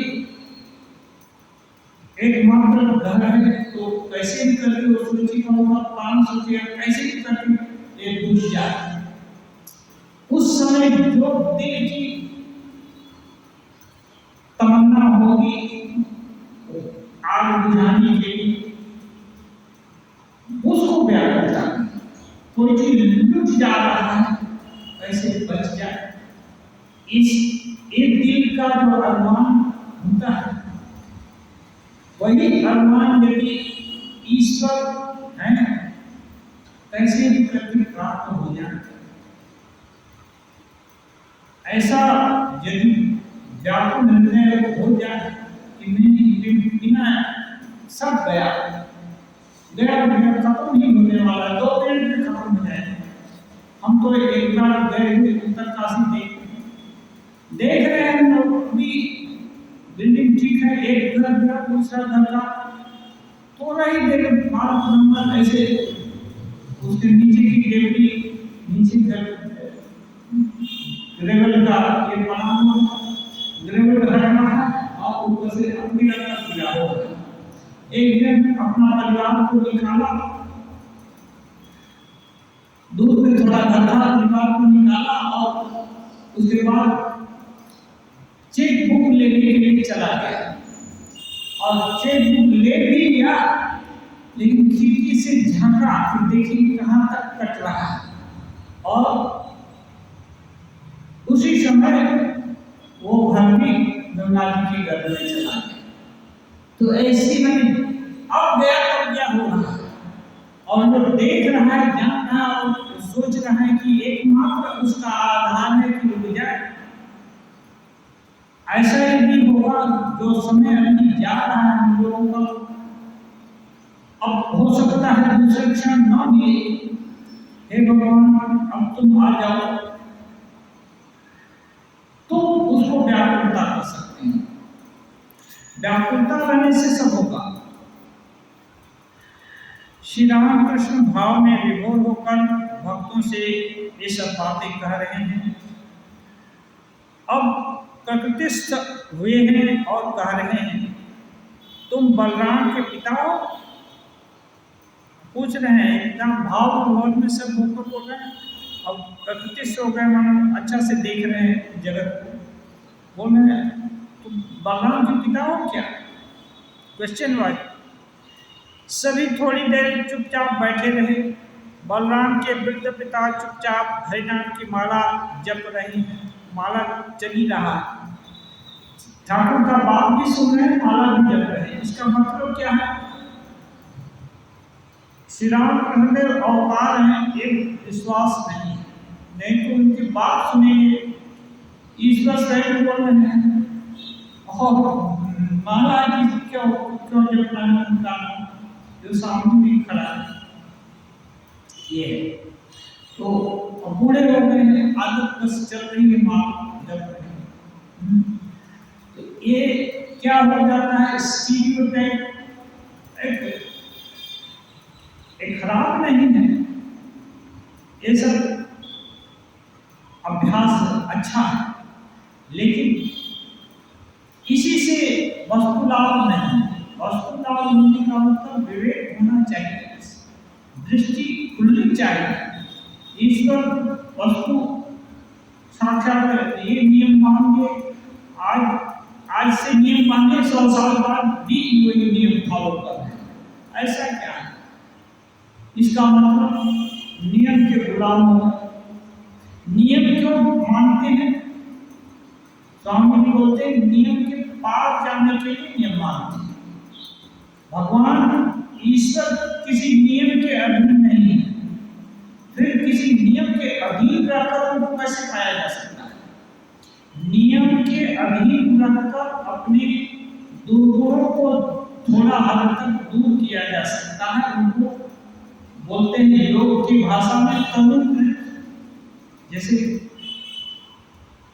एक मात्र घर है तो कैसे भी करके वो सूची का होगा 500 रुपया, कैसे भी करके एक बुझ जाए। उस समय जो दिल की तमन्ना होगी आग बुझाने के लिए, उसको व्याकुलता। कोई चीज लुट जा रहा है कैसे बच जाए, इस एक दिल का जो अरमान होता है, वही अरमान यदि ईश्वर है कैसे भी करके प्राप्त हो जाए। ऐसा यदि व्याकुल निर्णय हो जाए कि नहीं बिना सब गया खत्म नहीं होने वाला, 2 दिन हम तो एक बार गए हुए उत्तरकाशी देख रहे हैं लोग अभी बिल्डिंग ठीक है, एक घर का दूसरा घर का थोड़ा ही देर बाद नंबर ऐसे उसके नीचे की टेबली नीचे ग्रेवल का ये बना हुआ ग्रेवल हटाना है और ऊपर से अपनी रखना किया हो। एक दिन अपना परिवार को निकाला, दूर में थोड़ा गड्ढा परिवार को निकाला और उसके बाद चेक बुक लेने के लिए चला गया और चेक बुक ले भी लिया, लेकिन खिड़की से झांका कि देखिए कहाँ तक कट रहा है और उसी समय वो घर भी गंगा जी के गर्भ में चला गया। तो ऐसी मैंने अब गया तो क्या हो रहा है और जो देख रहा है, जान रहा है और सोच रहा है कि एकमात्र उसका आधार है कि रुक जाए। ऐसा यदि होगा जो समय अभी जा रहा है हम लोगों का, अब हो सकता है दूसरे क्षण न मिले, हे भगवान अब तुम आ जाओ, तो उसको व्याकुलता कर सकते हैं। व्याकुलता रहने से सब होगा। श्री रामकृष्ण भाव में विभोर होकर भक्तों से ये सब बातें कह रहे हैं। अब प्रकृतिस्थ हुए हैं और कह रहे हैं तुम बलराम के पिता हो, पूछ रहे हैं एकदम भाव में सब होकर बोल रहे हैं। अब प्रकृतिस्थ हो गए, मानो अच्छा से देख रहे हैं जगत को, बोल रहे हैं तुम बलराम के पिता हो क्या? क्वेश्चन वाइज सभी थोड़ी देर चुपचाप बैठे रहे। बलराम के वृद्ध पिता चुपचाप हरिनाम की माला जप रही है, माला चली रहा है। ठाकुर का बात भी सुन रहे हैं, माला भी जप रहे हैं। इसका मतलब क्या है? श्री राम कृष्ण अवतार हैं, एक विश्वास नहीं है, नहीं तो उनकी बात सुनेंगे। ईश्वर सही बोल रहे हैं और माला जी क्यों क्यों जपना है उनका, जो सामने भी खड़ा है ये है। तो बूढ़े हो गए हैं, आदत बस चल रही है, माँ जप रहे हैं। तो ये क्या हो जाता है? स्टीरियोटाइप एक खराब नहीं है, ये सब अभ्यास अच्छा है, लेकिन इसी से वस्तु लाभ नहीं। वस्तु लाभ होने का मतलब विवेक होना चाहिए, दृष्टि खुलनी चाहिए। ईश्वर वस्तु साक्षात ये नियम मांगे, आज से नियम मांगे, 100 साल बाद भी वही नियम फॉलो कर रहे हैं, ऐसा क्या है? इसका मतलब नियम के गुलाम होना। नियम क्यों मानते हैं? स्वामी जी बोलते हैं नियम के पार जाने के लिए नियम मानते हैं। भगवान ईश्वर किसी नियम के अधीन नहीं है, फिर किसी नियम के अधीन रहकर उनको कैसे पाया जा सकता है? नियम के अधीन रहकर अपने दुर्गुणों को थोड़ा हद तक दूर किया जा सकता है। उनको बोलते हैं योग की भाषा में तनुकृत, जैसे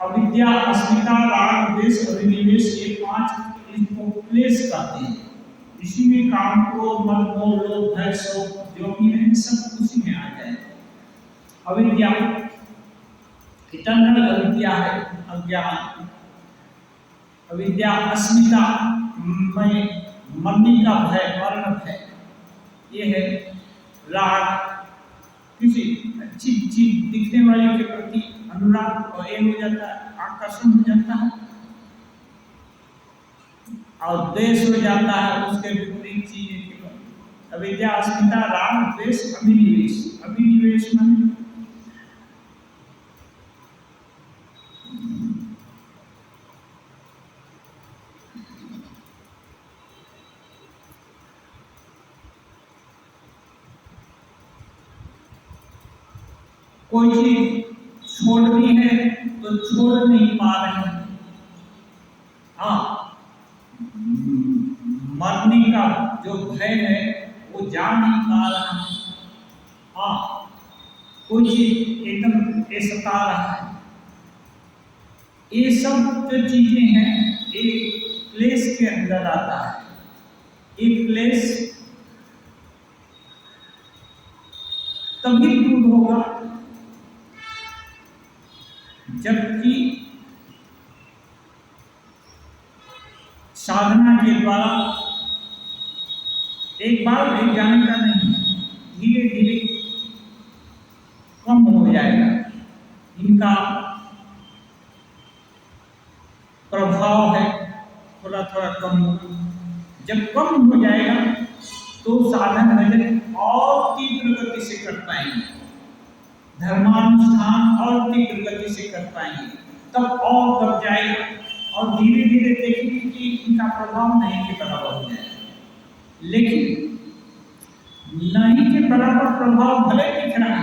अविद्या, अस्मिता, राग, द्वेष, अभिनिवेश, ये 5 इसको क्लेश कहते हैं। इसी में काम, क्रोध, मद, मोह, लोभ, भय, शोक जो भी है सब उसी में आ जाए। अविद्या इटर्नल अविद्या है, अज्ञान। अविद्या, अस्मिता में मरने का भय, मरण भय, ये है। राग, किसी अच्छी चीज दिखने वाले के प्रति अनुराग और ये हो जाता है, आकर्षण हो जाता है। और द्वेष हो जाता है उसके विपरीत चीजें के प्रति। अविद्या, अस्मिता, राग, द्वेष, अभिनिवेश। अभिनिवेश माने कोई चीज छोड़नी है तो छोड़ नहीं पा रहे हैं। हाँ, मरने का जो भय है वो जा नहीं पा रहा है। हाँ, कोई चीज एकदम ये सता रहा है, ये सब जो चीजें हैं एक क्लेश के अंदर आता है। एक क्लेश तभी दूर होगा जबकि साधना के द्वारा एक बार ले जाने का नहीं, धीरे धीरे कम हो जाएगा इनका प्रभाव है, थोड़ा थोड़ा कम होगा। जब कम हो जाएगा तो साधन भजन और तीव्र गति से कर पाएंगे, धर्मानुष्ठान और तीव्र गति से कर पाएंगे, तब और बढ़ जाएगा और धीरे धीरे देखेंगे कि इनका प्रभाव नहीं के बराबर हो जाएगा। लेकिन नहीं के बराबर प्रभाव भले दिख रहा है,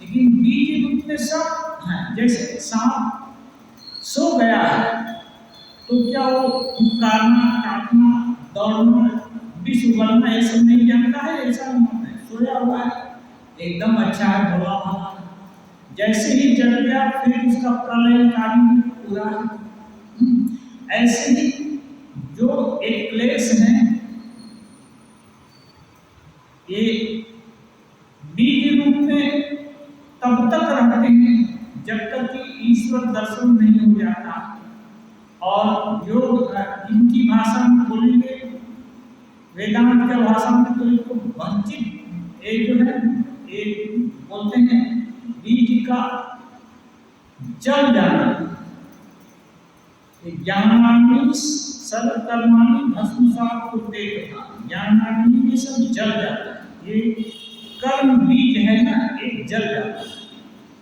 लेकिन बीज रूप में सब है। जैसे सांप सो गया है तो क्या वो फुफकारना, काटना, दौड़ना, विष उगलना ये सब नहीं जानता है? ऐसा नहीं है, सोया हुआ है, एकदम अच्छा है, भोला भाला। जैसे ही जल गया फिर उसका प्रलयकारी पूरा है। ऐसे ही जो एक क्लेश है ये बीज रूप में तब तक रहते हैं जब तक कि ईश्वर दर्शन नहीं हो जाता। और जो इनकी भाषा में बोलेंगे, वेदांत के भाषा में तो इसको वंचित एक जो है एक बोलते हैं बीज का जल जाना। ज्ञानाग्नि सर्वकर्माणि भस्मसात् कुरुतेत, ज्ञानाग्नि में सब जल जाता है। ये कर्म बीज है ना, एक जल जाता है।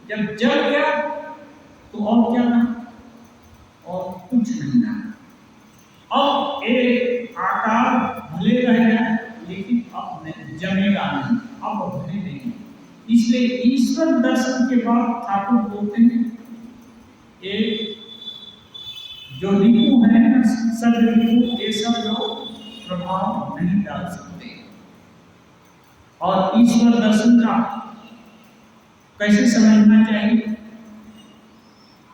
जब जल गया तो और क्या ना, और कुछ नहीं ना। अब एक आकार भले रह जाए लेकिन अब जमेगा नहीं, अब भले नहीं। इसलिए ईश्वर दर्शन के बाद ठाकुर बोलते हैं एक जो रिपु है ना, सब रिपु ये सब लोग प्रभाव नहीं डाल सकते। और ईश्वर दर्शन का कैसे समझना चाहिए?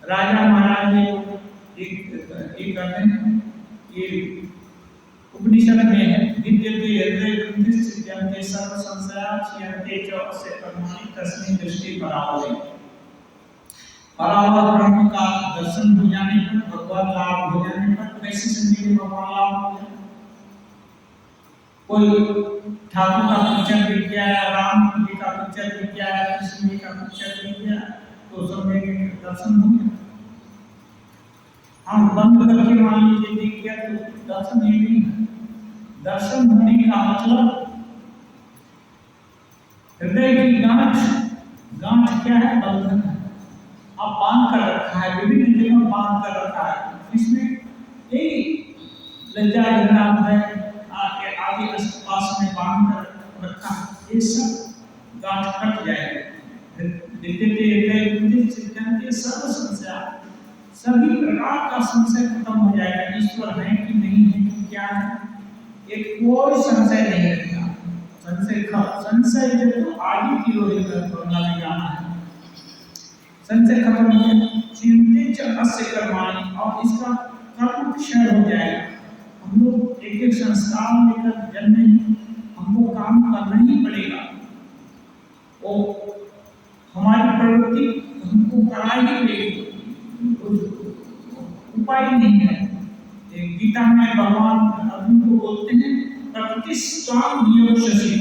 राजा महाराज ने एक कहते हैं ये उपनिषद में है, विद्यते हृदय ग्रंथि सिद्ध्यन्ते सर्व संशया क्षीयन्ते च अस्य कर्माणि तस्मिन् दृष्टि परावरे। परावर ब्रह्म का दर्शन हो जाने पर, भगवान लाभ हो जाने पर कैसे समझेंगे भगवान लाभ हो जाए? कोई ठाकुर का पिक्चर दिख गया है, राम जी का पिक्चर दिख गया है, कृष्ण जी का पिक्चर दिख गया तो समझेंगे दर्शन हो गया। हम बंद करके मान लीजिए दिख गया तो दर्शन ही नहीं है। दर्शन होने का मतलब हृदय की गांठ, गांठ क्या है? बंधन है। अब बांध कर रखा है, विभिन्न जगह बांध कर रखा है। इसमें यही लज्जा घृणा है, आगे आगे पास में बांध कर रखा है, ये सब गांठ कट जाएगा। सर्व संशय, सभी प्रकार का संशय खत्म हो जाएगा। ईश्वर है कि नहीं है कि क्या है, एक कोई संशय नहीं रहेगा। संशय जो तो आगे की ओर जाना है, संशय खत्म हो गया। चिंतित च अस्य कर्माणि, और इसका कर्म क्षय हो जाएगा। हम लोग एक एक संस्कार लेकर जन्मे, हमको काम करना ही पड़ेगा। वो हमारी प्रवृत्ति हमको करा ही पड़ेगी, उपाय नहीं है। गीता में भगवान अर्जुन को बोलते हैं प्रकृतिस्त्वां नियोक्ष्यसे,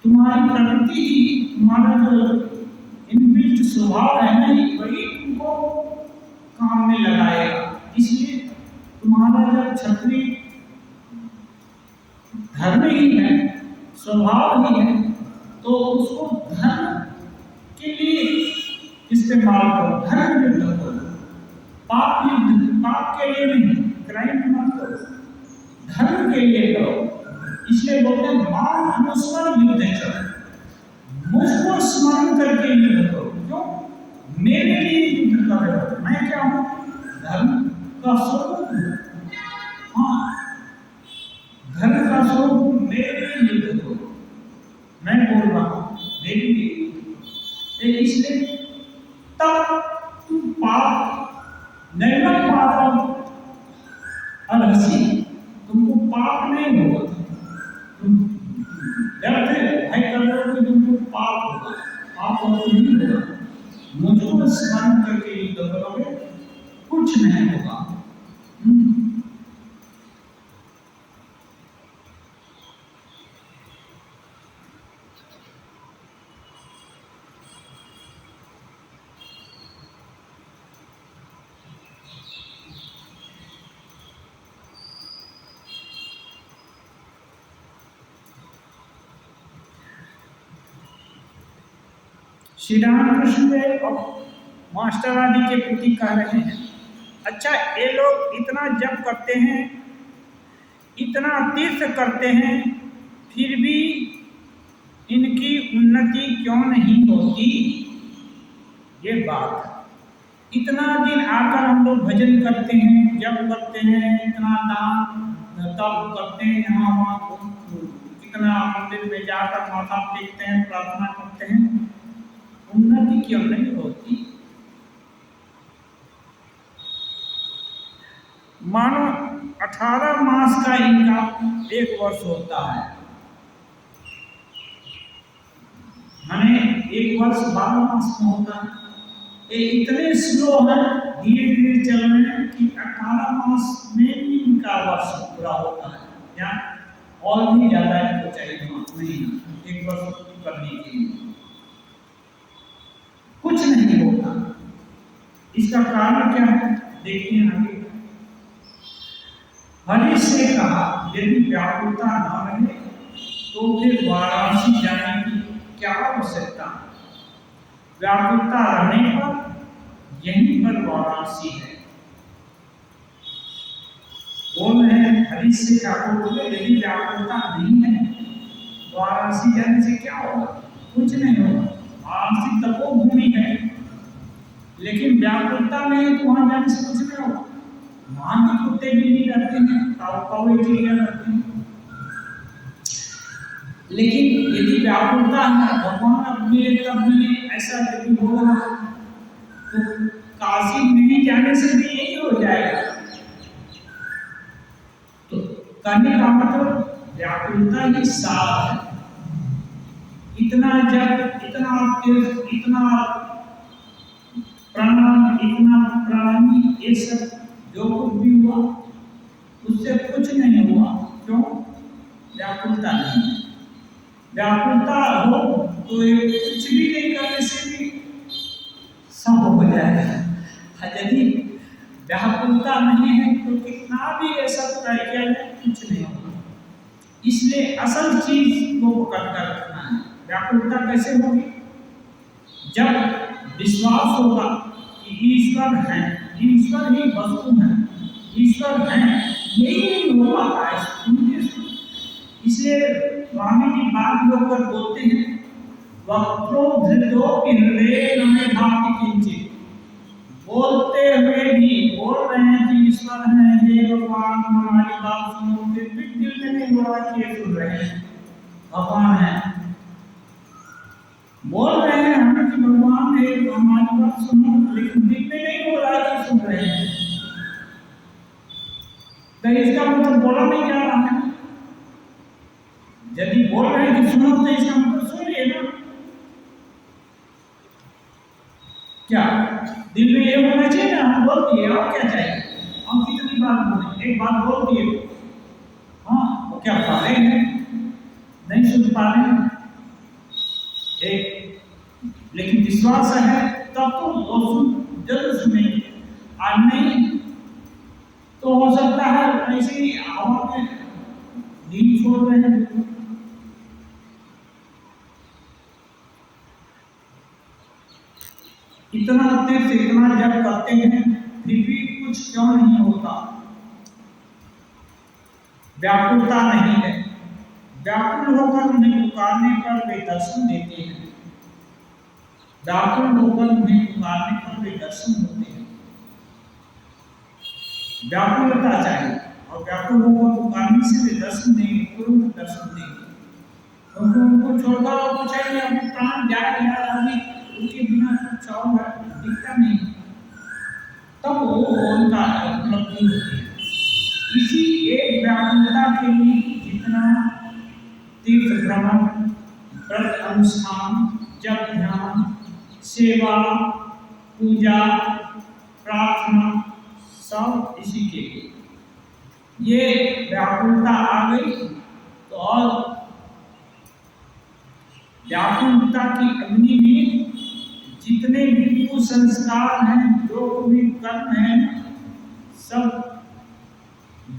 तुम्हारी प्रकृति ही, तुम्हारा जो इनबिल्ट स्वभाव है ना, वही तुमको काम में लगाएगा। इसलिए तुम्हारा जब क्षत्रिय धर्म ही है, स्वभाव ही है, तो उसको धर्म के लिए इस्तेमाल करो, धर्म युद्ध करो, पाप युद्ध, पाप के लिए नहीं, क्राइम मत करो, धर्म के लिए करो। इसलिए बोलते हैं मां अनुस्मरण युद्ध करो, मुझको स्मरण करके युद्ध करो। क्यों? मेरे लिए युद्ध कर रहे हो, मैं क्या हूं? धर्म का स्वरूप हूं। हाँ, धर्म का स्वरूप मेरे लिए युद्ध करो। मैं बोल रहा हूं इसलिए तब तुम पाप निर्मल पाप अलसी, तुमको पाप नहीं होगा। तुम डरते भय कर रहे हो कि तुमको पाप होगा, पाप नहीं होगा। मुझको स्मरण करके युद्ध करोगे, कुछ नहीं होगा। श्री रामकृष्ण देव और मास्टर आदि के प्रति कह रहे हैं, अच्छा ये लोग इतना जप करते हैं, इतना तीर्थ करते हैं, फिर भी इनकी उन्नति क्यों नहीं होती? ये बात, इतना दिन आकर हम लोग भजन करते हैं, जप करते हैं, इतना दान तप करते हैं, यहाँ वहाँ कितना मंदिर में जाकर माथा टेकते हैं, प्रार्थना करते हैं, उन्नति क्यों नहीं होती? मानो 18 मास का इनका 1 वर्ष होता है, माने 1 वर्ष 12 मास में होता है। ये इतने स्लो है, धीरे धीरे चल रहे हैं कि 18 मास में भी इनका वर्ष पूरा होता है, या और भी ज्यादा इनको चाहिए नहीं 1 वर्ष करने के लिए। कुछ नहीं होता। इसका कारण क्या है? देखिए आगे, हरि से कहा यदि व्याकुलता न रहे तो फिर वाराणसी जाने की क्या आवश्यकता? व्याकुलता रहने पर यहीं पर वाराणसी है। बोल रहे हैं हरि से क्या बोले, यदि व्याकुलता नहीं है वाराणसी जाने से क्या होगा? कुछ नहीं होगा। वाराणसी तपोभूमि है, लेकिन व्याकुलता नहीं तो वहां जाने से कुछ नहीं होगा। वहां के कुत्ते भी नहीं रहते हैं, कौवे चिड़िया रहते हैं। लेकिन यदि व्याकुलता है, भगवान अब मिले तब मिले, ऐसा यदि हो रहा तो काशी नहीं जाने से भी यही हो जाएगा। तो कहने का मतलब व्याकुलता ही सार है। इतना जब, इतना तीर्थ, इतना प्राणायाम, इतना प्राणायाम, ये सब जो कुछ भी हुआ उससे कुछ नहीं हुआ। क्यों? व्याकुलता नहीं। व्याकुलता हो तो कुछ भी नहीं करने से भी सब हो जाएगा। यदि व्याकुलता नहीं है तो कितना भी ऐसा ट्राई किया जाए कुछ नहीं होगा। इसलिए असल चीज को पकड़ कर रखना है। व्याकुलता कैसे होगी? जब विश्वास होगा कि ईश्वर है, ईश्वर ही वस्तु है, ईश्वर है, यही नहीं हो पाता है। इसलिए स्वामी जी बात होकर बोलते हैं, वक्रो धृतो हृदय नमे भाति किंचित। बोलते हुए भी बोल रहे हैं कि ईश्वर है, हे भगवान हमारी बात सुनो, फिर भी दिल में नहीं हो रहा कि ये सुन रहे हैं भगवान है। बोल रहे हैं हम कि भगवान है, हमारी बात सुनो, लेकिन दिल में नहीं हो रहा कि सुन रहे हैं। तो इसका मतलब बोला नहीं जा रहा है। यदि बोल रहे हैं कि सुनो तो इसका मतलब सुनिए ना। क्या दिल में ये होना चाहिए ना, हम बोल दिए और क्या चाहिए? हम कितनी बार बोले, एक बात बोल दिए, हाँ वो क्या पा रहे हैं? नहीं सुन पा रहे हैं। लेकिन विश्वास है तब तो वो जरूर सुनेंगे, और नहीं तो हो सकता है ऐसे ही हवा में नींद छोड़ रहे हैं। इतना तीर्थ, इतना जप करते हैं, फिर भी कुछ क्यों नहीं होता? व्याकुलता नहीं है। व्याकुल होकर उन्हें पुकारने पर वे दर्शन देते हैं। व्याकुल होकर उन्हें पुकारने पर वे दर्शन होते हैं। व्याकुलता चाहिए, और व्याकुल होकर पुकारने से वे दर्शन देंगे, तुरंत दर्शन देंगे। क्योंकि उनको छोड़कर और कुछ है नहीं, अपने प्राण जाए अभी उनकी वो उनका उपलब्धि होती है। इसी एक व्याकुलता के लिए जितना तीर्थ भ्रमण, व्रत अनुष्ठान, जप ध्यान, सेवा, पूजा, प्रार्थना, सब इसी के लिए। ये व्याकुलता आ गई तो और व्याकुलता की अग्नि में जितने भी कुसंस्कार हैं, जो भी कर्म हैं, सब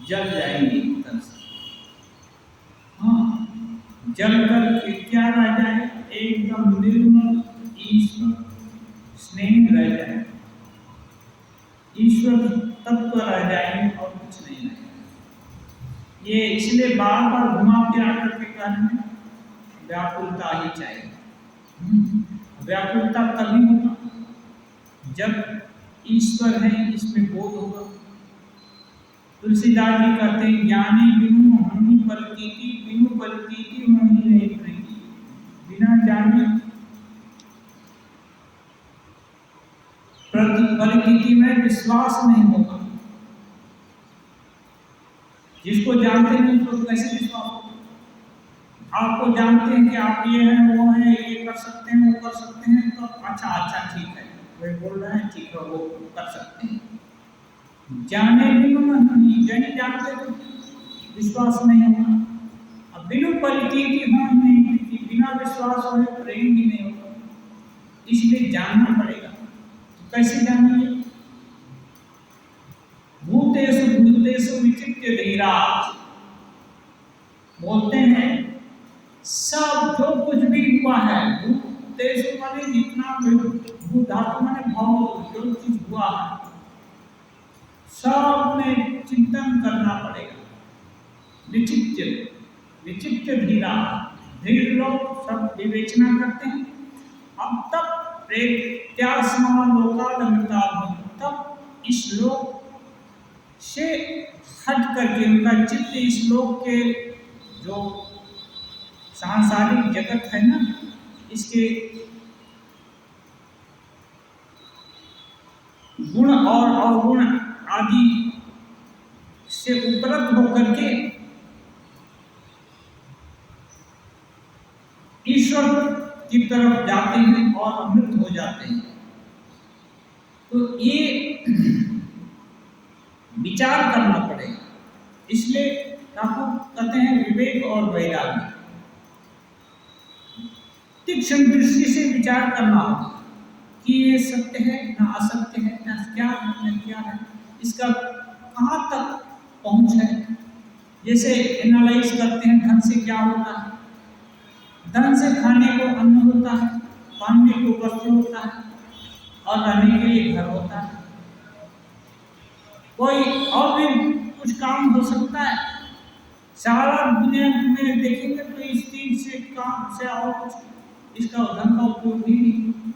जल जाएंगे अंदर से। हाँ, जल कर क्या रह जाए? एकदम निर्मल ईश्वर स्नेह रह जाए, ईश्वर तत्व रह जाएंगे और कुछ नहीं रहेगा। ये इसलिए बार बार घुमा फिरा करके कहने व्याकुलता ही चाहिए। व्याकुलता तभी होगा जब ईश्वर है, इसमें बोध होगा। तुलसीदास जी कहते हैं, ज्ञानी बिनु हनि प्रतीति, बिनु प्रतीति हनि नहीं प्रीति। बिना जाने प्रतीति में विश्वास नहीं होगा। जिसको जानते नहीं तो कैसे विश्वास होगा? आपको जानते हैं कि आप ये हैं, वो हैं, ये कर सकते हैं, वो कर सकते हैं, तो अच्छा ठीक है, वे बोल रहे हैं, ठीक है, वो कर सकते हैं। जाने बिनु नहीं, जाने जानते तो विश्वास नहीं होगा। अब बिनु परितीति नहीं, बिना विश्वास होने प्रेम भी नहीं होगा। इसलिए जानना पड़ेगा। तो कैसे जानेंगे? भूतेषु भूतेषु विचित्य धीराज बोलते हैं, सब जो कुछ भी हुआ है, भूतेषु माने जितना भूत धातु माने भाव, जो चीज हुआ है सब में चिंतन करना पड़ेगा। विचित्य धीरा, धीर लोग सब विवेचना करते हैं। अब तब प्रत्यास्मा लोकादमृता, तब इस लोक से हट करके उनका चित्त इस लोक के जो सांसारिक जगत है ना, इसके गुण और अवगुण आदि से उपरत होकर के ईश्वर की तरफ जाते हैं और अमृत हो जाते हैं। तो ये विचार करना पड़ेगा। इसलिए आपको कहते हैं विवेक और वैराग्य, तीक्ष्ण दृष्टि से विचार करना होगा कि ये सत्य है ना असत्य है, ना क्या है ना क्या है, इसका कहाँ तक पहुँच है। जैसे एनालाइज करते हैं, धन से क्या होता है? धन से खाने को अन्न होता है, पहनने को वस्त्र होता है और रहने के लिए घर होता है। कोई और भी कुछ काम हो सकता है। सारा दुनिया में देखेंगे तो इस चीज से काम से और कुछ इसका धन का उपयोग ही नहीं।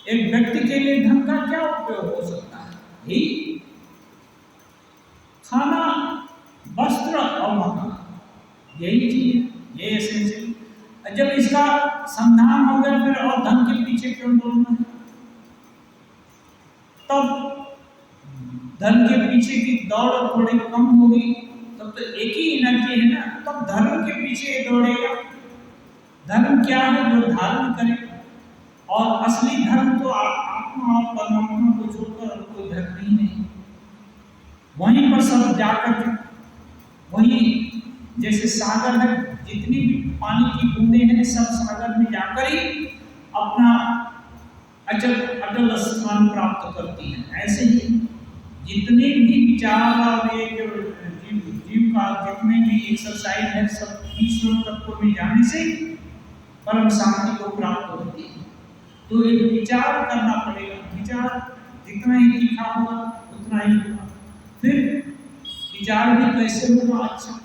एक व्यक्ति के लिए धन का क्या उपयोग हो सकता है? ही खाना, वस्त्र और मकान, यही चीज, ये एसेंशियल। जब इसका संधान हो गया फिर और धन के पीछे क्यों दौड़ना है? तब धन के पीछे की दौड़ थोड़ी कम होगी, तब तो एक ही एनर्जी है ना, तब धर्म के पीछे दौड़ेगा। धर्म क्या है? जो धारण करे। और असली धर्म तो आत्मा और परमात्मा को छोड़कर और कोई धर्म ही नहीं। वहीं पर सब जाकर के, वहीं जैसे सागर है, जितनी भी पानी की बूंदें हैं सब सागर में जाकर ही अपना अटल स्थान प्राप्त करती हैं। ऐसे ही जितने भी विचार और ये जो जीव का जितने भी एक्सरसाइज है, सब ईश्वर तत्व में जाने से परम शांति को प्राप्त होती है। तो एक विचार करना पड़ेगा। विचार जितना ही तीखा होगा उतना ही होगा। फिर विचार भी कैसे होगा? अच्छा,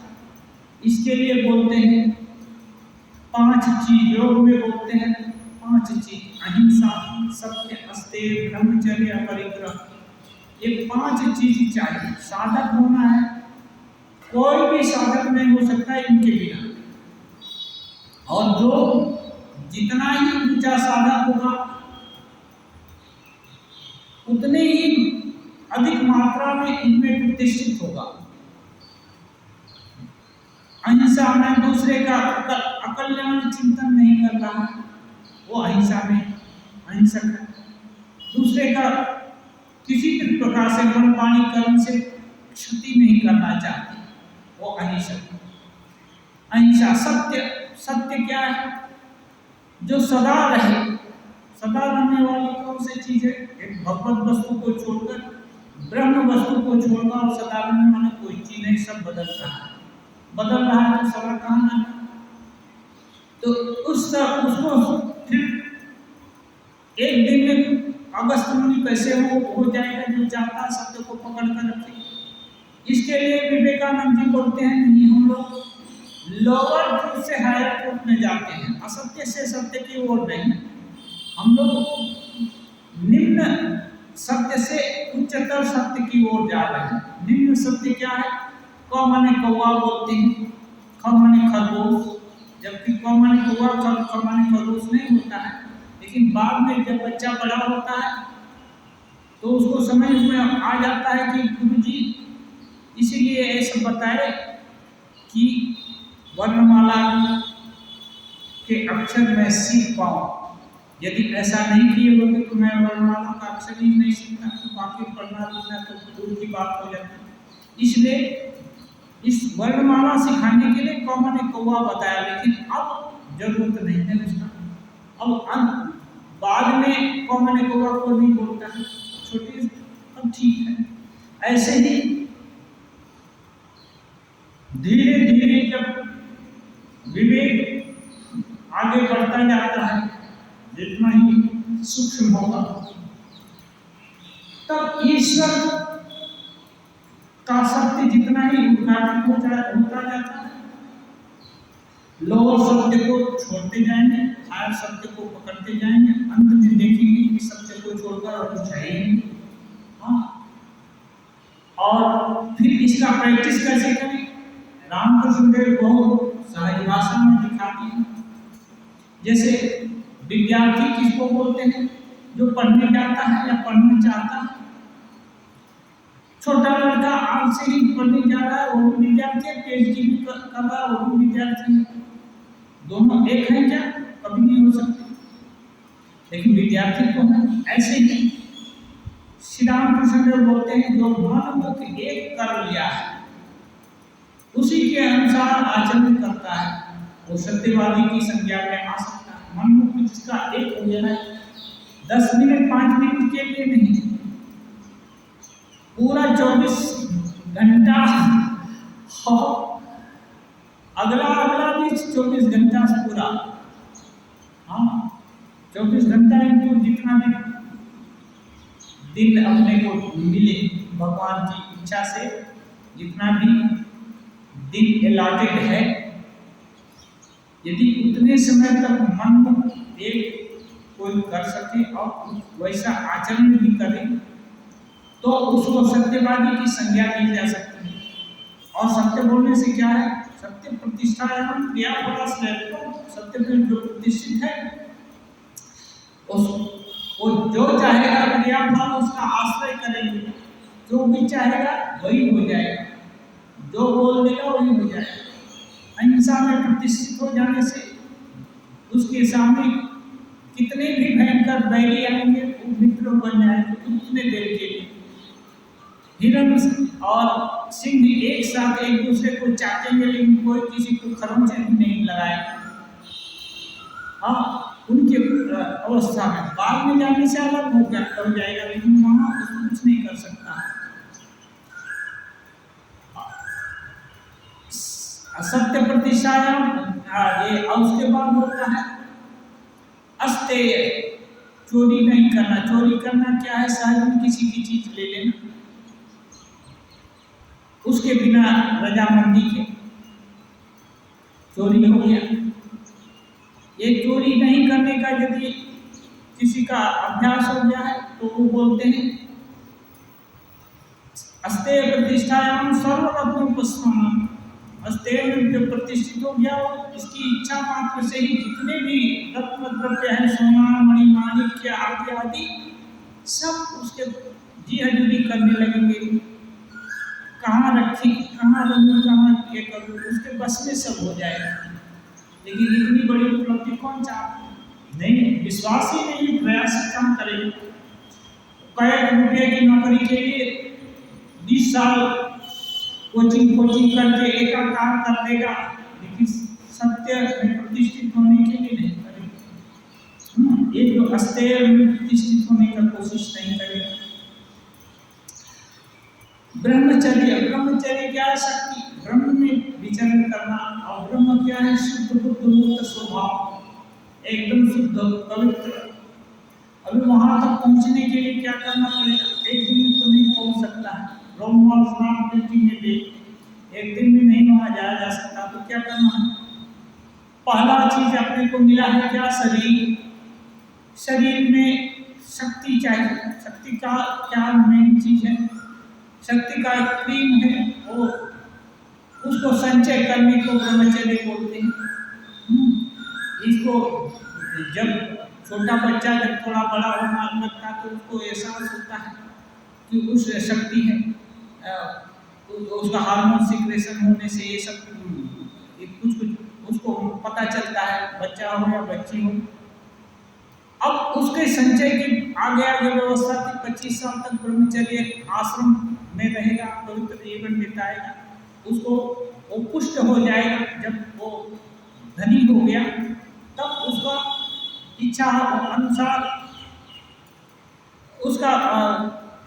इसके लिए बोलते हैं 5 चीज, योग में बोलते हैं 5 चीज, अहिंसा, सत्य, अस्तेय, ब्रह्मचर्य, अपरिग्रह। ये 5 चीज चाहिए। साधक होना है, कोई भी साधक नहीं हो सकता इनके बिना। और जो जितना ही ऊंचा साधक होगा उतने ही अधिक मात्रा में इनमें प्रतिष्ठित होगा। अहिंसा में दूसरे का अकल्याण चिंतन नहीं कर रहा है, वो अहिंसा में अहिंसक है। दूसरे का किसी भी प्रकार से मन पानी कर्म से क्षति नहीं करना चाहते, वो अहिंसक है। अहिंसा सत्य, सत्य क्या है? जो सदा रहे, सदा रहने वाली कौन सी चीज है? एक भगवत वस्तु को छोड़कर, ब्रह्म वस्तु को छोड़कर और सदा रहने वाला कोई चीज नहीं, सब बदल रहा है। बदल रहा है तो सदा कहाँ ना, तो उसको फिर एक दिन में अगस्त मुनि कैसे हो जाएगा जो चाहता है सत्य को पकड़ कर रखे। इसके लिए विवेकानंद जी बोलते हैं नहीं, हम लोग लोअर ट्रूथ से हायर ट्रूथ में जाते हैं, असत्य से सत्य की ओर नहीं, हम लोग निम्न सत्य से उच्चतर सत्य की ओर जा रहे हैं। निम्न सत्य क्या है? क माने कौवा बोलते हैं, ख माने खरगोश, जबकि क माने कौवा, ख माने खरगोश नहीं होता है। लेकिन बाद में जब बच्चा बड़ा होता है तो उसको समझ में आ जाता है कि गुरुजी इसीलिए ऐसा बताए कि वर्णमाला के अक्षर मैं सीख पाऊँ। यदि ऐसा नहीं किए होते तो मैं वर्णमाला का अक्षर ही नहीं सीखता, तो बाकी पढ़ना लिखना तो दूर की बात हो जाती। इसलिए इस वर्णमाला सिखाने के लिए क माने कौवा बताया, लेकिन अब जरूरत नहीं है उसका। अब बाद में क माने कौवा को नहीं बोलता है, छोटी, अब ठीक है। ऐसे ही धीरे धीरे जब विवेक आगे बढ़ता जाता है, जितना ही सूक्ष्म होगा, तब ईश्वर का सत्य जितना ही उद्घाटित होता जाता है। लोअर सत्य को छोड़ते जाएंगे, हायर सत्य को पकड़ते जाएंगे, अंत में देखेंगे कि सत्य को छोड़कर और कुछ है ही नहीं। हाँ, और फिर इसका प्रैक्टिस कैसे करें? रामकृष्ण देव बहुत सहज भाषा में दिखाते हैं। जैसे विद्यार्थी किसको बोलते हैं? जो पढ़ने जाता है या पढ़ना चाहता है। छोटा लड़का आज से ही पढ़ने जा रहा है, वो भी विद्यार्थी है, पीएचडी भी कर रहा है, वो भी विद्यार्थी है। दोनों एक हैं क्या? कभी नहीं हो सकते, लेकिन विद्यार्थी तो है। ऐसे ही श्री रामकृष्ण देव बोलते हैं जो मन मुख एक कर लिया है, उसी के अनुसार आचरण करता है, वो सत्यवादी की संज्ञा में आ सकता है। मन मुख जिसका एक हो गया है, 10 मिनट 5 मिनट के लिए नहीं, पूरा 24 घंटा, अगला भी 24 घंटा से पूरा। हाँ, 24 घंटा इनको जितना भी दिन अपने को मिले भगवान की इच्छा से, जितना भी दिन अलॉटेड है, यदि उतने समय तक मन एक कोई कर सके और वैसा आचरण भी करे तो उसको सत्यवादी की संज्ञा दी जा सकती है। और सत्य बोलने से क्या है? सत्य प्रतिष्ठा एवं क्रियाफल श्रेष्ठ। सत्य पे जो प्रतिष्ठित है वो जो चाहेगा क्रियाफल उसका आश्रय करेंगे, जो भी चाहेगा वही हो जाएगा, जो बोल देगा वही हो जाएगा। अहिंसा में प्रतिष्ठित हो जाने से उसके सामने कितने भी भयंकर बैरी आएंगे वो मित्र बन जाएंगे उतने देर के लिए। हिरण और सिंह एक साथ एक दूसरे को चाटेंगे, लेकिन कोई किसी को खरम से नहीं लगाएगा। हाँ, उनके अवस्था में बाद में जाने से अलग हो जाएगा, लेकिन वहाँ उसको कुछ नहीं कर सकता। सत्य प्रतिष्ठायाम ये, और उसके बाद होता है अस्तेय, चोरी नहीं करना। चोरी करना क्या है? सहज में किसी की चीज ले लेना उसके बिना रजामंदी के, चोरी हो गया। ये चोरी नहीं करने का यदि किसी का अभ्यास हो गया है तो वो बोलते हैं अस्तेय प्रतिष्ठायाम सर्वरत्नोपस्मरणम। अस्तेय में जो प्रतिष्ठित हो गया वो इसकी इच्छा मात्र से ही जितने भी रत्न द्रव्य है, सोना मणि माणिक्य आदि आदि सब उसके जी हजूरी करने लगेंगे, कहाँ रखी, कहाँ रहूँ, कहाँ ये करूँ, उसके बस में सब हो जाएगा। लेकिन इतनी बड़ी उपलब्धि कौन चाहता है? नहीं, विश्वास ही नहीं, प्रयास काम करेंगे। कई रुपये की नौकरी के लिए 20 साल कोचिंग कोचिंग करके एकाकार कर देगा, लेकिन सत्य में प्रतिष्ठित होने के लिए नहीं करेगा। एक लोग अस्तेय में प्रतिष्ठित होने का कोशिश नहीं करेगा। ब्रह्मचर्य, ब्रह्मचर्य क्या है? शक्ति, ब्रह्म में विचरण करना। और ब्रह्म क्या है? शुद्ध बुद्ध मुक्त स्वभाव, एकदम शुद्ध पवित्र। अभी वहां तक पहुंचने के लिए क्या करना पड़ेगा? एक दिन में तो नहीं पहुंच सकता है। रोम स्नान पृथ्वी में भी एक दिन में नहीं वहां जाया जा सकता। तो क्या करना है? पहला चीज अपने को मिला है क्या? शरीर। शरीर में शक्ति चाहिए। शक्ति का क्या मेन चीज है? शक्ति का क्रीम है, वो उसको संचय करने को ब्रह्मचर्य बोलते हैं। इसको जब छोटा बच्चा जब थोड़ा बड़ा होना लगता है तो उसको एहसास होता है कि उस शक्ति है, उसका हार्मोन सिक्रेशन होने से ये सब कुछ कुछ उसको पता चलता है, बच्चा हो या बच्ची हो। अब उसके संचय की आगे आगे व्यवस्था थी। 25 साल तक ब्रह्मचर्य आश्रम में रहेगा, पवित्र जीवन बिताएगा। उसको वो पुष्ट हो जाएगा। जब वो धनी हो गया तब उसका इच्छा अनुसार उसका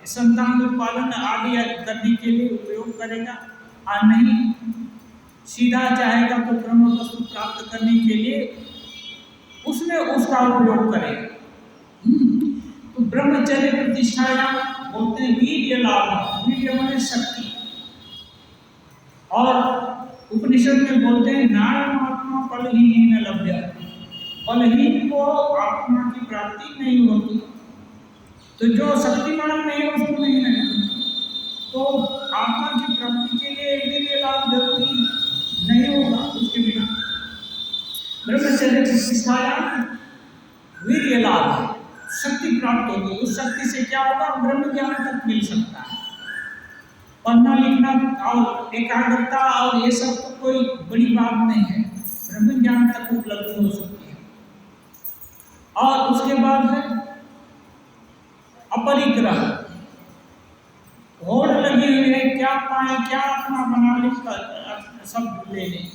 संतान उत्पादन आदि करने के लिए उपयोग करेगा, और नहीं सीधा चाहेगा तो ब्रह्म वस्तु प्राप्त करने के लिए उसमें उसका उपयोग करेगा। तो ब्रह्मचर्य प्रतिष्ठाया बोलते हैं वीर्य लाभ। वीर्य माने शक्ति। और उपनिषद में बोलते हैं नारायण आत्मा बलहीन न लभ्य। बलहीन को आत्मा की प्राप्ति नहीं होती। तो जो शक्तिमान नहीं है उसको नहीं है। तो आत्मा की प्राप्ति के लिए वीर्य लाभ जरूरी नहीं होगा उसके बिना। ब्रह्मचर्य प्रतिष्ठाया वीर्य लाभ है, शक्ति प्राप्त होगी। उस शक्ति से क्या होगा? ब्रह्म ज्ञान तक मिल सकता है। पढ़ना लिखना और एकाग्रता और ये सब तो कोई बड़ी बात नहीं है, ब्रह्म ज्ञान तक उपलब्ध हो सकती है। और उसके बाद है अपरिग्रह। होड़ लगी हुई है, क्या पाए क्या अपना बना ले, सब ले ले।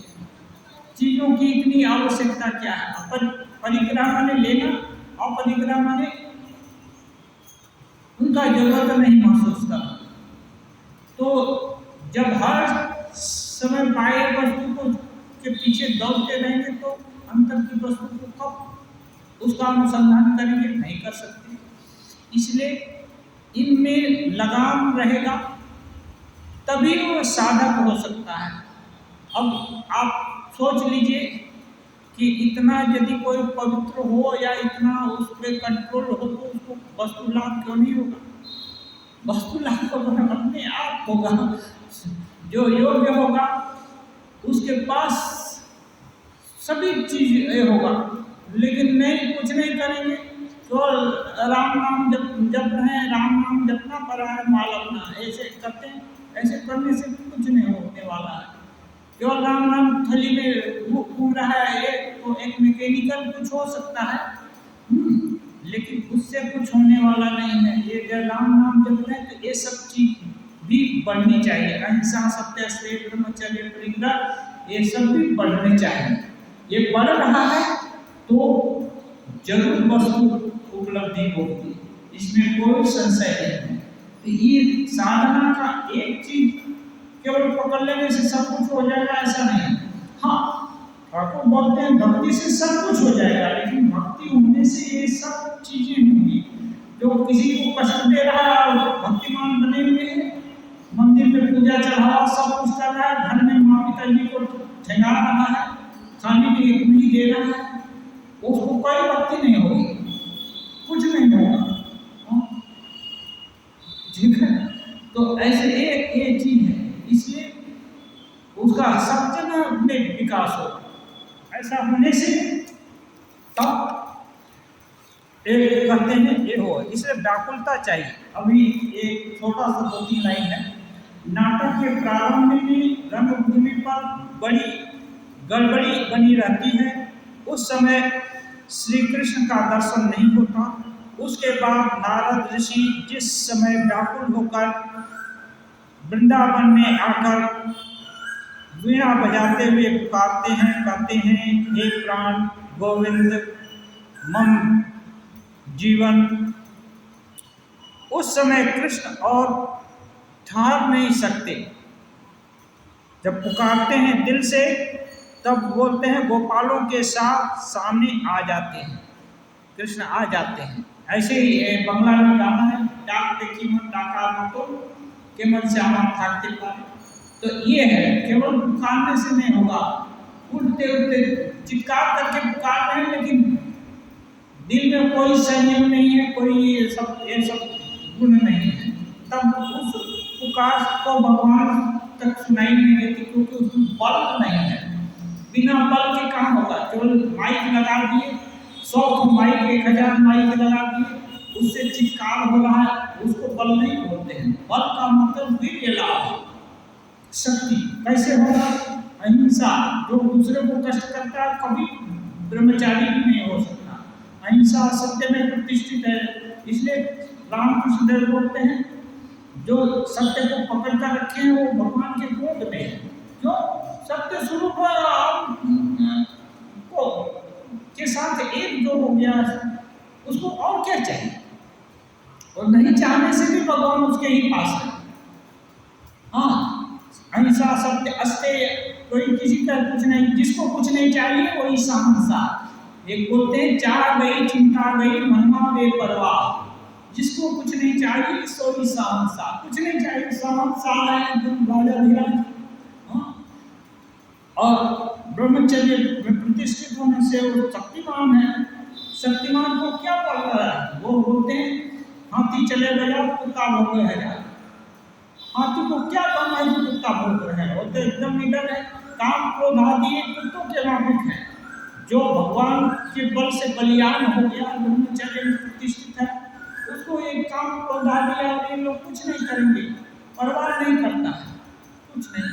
चीजों की इतनी आवश्यकता क्या है? परिग्रह माने लेना, अपरिग्रह माने उनका जरूरत नहीं महसूस करना। तो जब हर समय बाह्य वस्तु को के पीछे दौड़ते रहेंगे तो अंतर की वस्तु को कब उसका अनुसंधान करेंगे? नहीं कर सकते। इसलिए इनमें लगाम रहेगा तभी वो साधक हो सकता है। अब आप सोच लीजिए कि इतना यदि कोई पवित्र हो या इतना उस पर कंट्रोल हो तो उसको वस्तु लाभ क्यों नहीं होगा? वस्तु लाभ तो अपने आप होगा। जो योग्य होगा उसके पास सभी चीज होगा, लेकिन नहीं, कुछ नहीं करेंगे तो राम नाम जप रहे हैं, राम नाम जपना पड़ा है, माल अपना ऐसे करते हैं। ऐसे करने से कुछ नहीं होने वाला है। केवल राम नाम थली में घूम रहा है, ये तो एक मैकेनिकल कुछ हो सकता है, लेकिन उससे कुछ होने वाला नहीं है। ये जब राम नाम जप रहे हैं तो ये सब चीज भी बढ़नी चाहिए। अहिंसा, सत्य, श्रेय, ब्रह्मचर्य, परिग्रह, ये सब भी बढ़ने चाहिए। ये बढ़ रहा है तो जरूर वस्तु उपलब्धि होगी, इसमें कोई संशय नहीं है। तो ये साधना का एक चीज केवल पकड़ लेने से सब कुछ हो जाएगा ऐसा नहीं। हाँ, ठाकुर बोलते हैं भक्ति से सब कुछ हो जाएगा, लेकिन भक्ति होने से ये सब चीजें होंगी। जो किसी को कष्ट दे रहा है और भक्तिमान बने हुए हैं, मंदिर में पूजा चढ़ावा सब कुछ कर रहा है, घर में माँ पिता जी को ठेंगा रहा है, खाने में एक भी दे रहा है, उसको कोई भक्ति नहीं होगी, कुछ नहीं होगा। ठीक है, तो ऐसे एक ये चीज है, इसलिए उसका सब जगह में विकास होगा। ऐसा होने से तब एक कहते हैं ये हो, इसे व्याकुलता चाहिए। अभी एक छोटा सा 2-3 लाइन है। नाटक के प्रारंभ में रंगभूमि पर बड़ी गड़बड़ी बनी रहती है। उस समय श्री कृष्ण का दर्शन नहीं होता। उसके बाद नारद ऋषि जिस समय व्याकुल होकर वृंदावन में आकर वीणा बजाते हुए पुकारते हैं, कहते हैं हे प्राण गोविंद मम जीवन, उस समय कृष्ण और ठहर नहीं सकते। जब पुकारते हैं दिल से तब बोलते हैं गोपालों के साथ सामने आ जाते हैं, कृष्ण आ जाते हैं। ऐसे ही बंगला में गाना है, डाक देखी मन डाका मतो के मन से आना थाकते पाए। तो ये है, केवल पुकारने से नहीं होगा, उठते उठते चित्कार करके पुकार रहे हैं, लेकिन दिल में कोई संयम नहीं है, कोई ये सब गुण नहीं है, तब उस पुकार को भगवान तक सुनाई नहीं देती, क्योंकि उसमें बल नहीं है। बिना बल के कहाँ होगा? केवल माइक लगा दिए, 100 माइक 1000 माइक लगा दिए, उससे चित्कार हो रहा है, उसको बल नहीं बोलते हैं। बल का मतलब वीर्य लाभ, शक्ति। कैसे होगा? अहिंसा, जो दूसरे को कष्ट करता है कभी ब्रह्मचारी भी नहीं हो सकता। अहिंसा सत्य में प्रतिष्ठित है, इसलिए रामकृष्ण देव बोलते हैं जो सत्य को पकड़ कर रखे हैं वो भगवान के गोद में है। जो सत्य स्वरूप को के साथ एक जो हो गया उसको और क्या चाहिए? और नहीं चाहने से भी भगवान उसके ही पास है। हाँ, अहिंसा सत्य अस्तेय, कोई किसी का कुछ नहीं, जिसको कुछ नहीं चाहिए वही सहनसा। एक बोलते हैं चाह गई चिंता गई मनवा बेपरवाह, जिसको कुछ नहीं चाहिए सोई सहनसा। कुछ नहीं चाहिए, सहनसा है राजा धीरज। और ब्रह्मचर्य में प्रतिष्ठित होने से वो शक्तिमान है। शक्तिमान को क्या पड़ रहा है? वो बोलते हैं हाथी चले गया कुत्ता भोग है। हाथी को क्या करना है जो कुत्ता भोग रहे हैं? वो तो एकदम निडर है, काम क्रोध आदि कुत्तों के नामिक है। जो भगवान के बल से बलियान हो गया, ब्रह्मचर्य में प्रतिष्ठित है, उसको एक काम क्रोध आदि और ये लोग कुछ नहीं करेंगे, परवाह नहीं करता है, कुछ नहीं।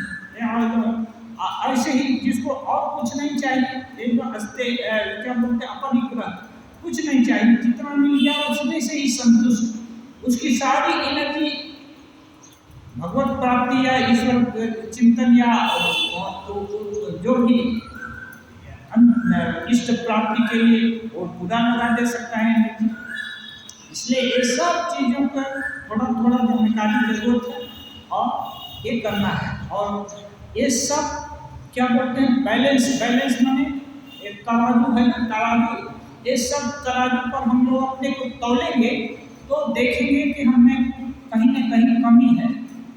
ऐसे ही जिसको और कुछ नहीं चाहिए, एक हस्ते क्या बोलते हैं अपरिग्रह, कुछ नहीं चाहिए, जितना मिल गया उसमें से ही संतुष्ट। उसकी सारी एनर्जी भगवत प्राप्ति या ईश्वर चिंतन या जो भी इष्ट प्राप्ति के लिए वो पूरा लगा दे सकता है एनर्जी। इसलिए ये सब चीज़ों पर थोड़ा थोड़ा जानकारी की जरूरत है और ये करना है। और ये सब क्या बोलते हैं बैलेंस, बैलेंस माने एक तराजू है ना, तराजू। ये सब तराजू पर हम लोग अपने को तौलेंगे तो देखेंगे कि हमें कहीं ना कहीं कमी है।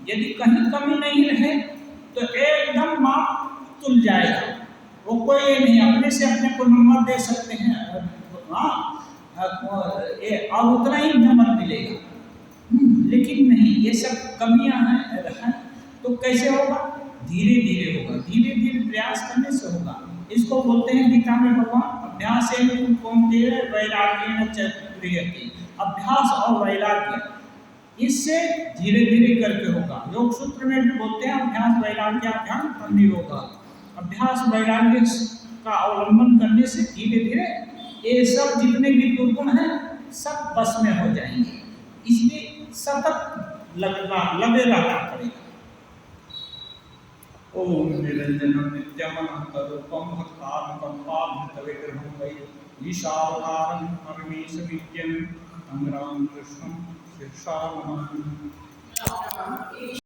यदि कहीं कमी नहीं रहे तो एकदम माप तुल जाएगा। वो कोई नहीं अपने से अपने को नंबर दे सकते हैं, हाँ और उतना ही नंबर मिलेगा। लेकिन नहीं, ये सब कमियां हैं तो कैसे होगा? धीरे धीरे होगा, धीरे धीरे प्रयास करने से होगा। इसको बोलते हैं गीता में भगवान अभ्यास वैराग्य चक्रियति, अभ्यास और वैराग्य, इससे धीरे धीरे करके होगा। योग सूत्र में भी बोलते हैं अभ्यास वैराग्य ध्यान निरोधा। अभ्यास वैराग्य का अवलंबन करने से धीरे धीरे ये सब जितने भी दुर्गुण हैं सब बस में हो जाएंगे। इसलिए सतत लगे रहना पड़ेगा। ओम निरंजनम नित्यमनंतरूपम भक्तानुकंपाभृतविग्रहं वै ईशावतारं परमेशविद्यं तं रामकृष्णं शिक्षा नमामि।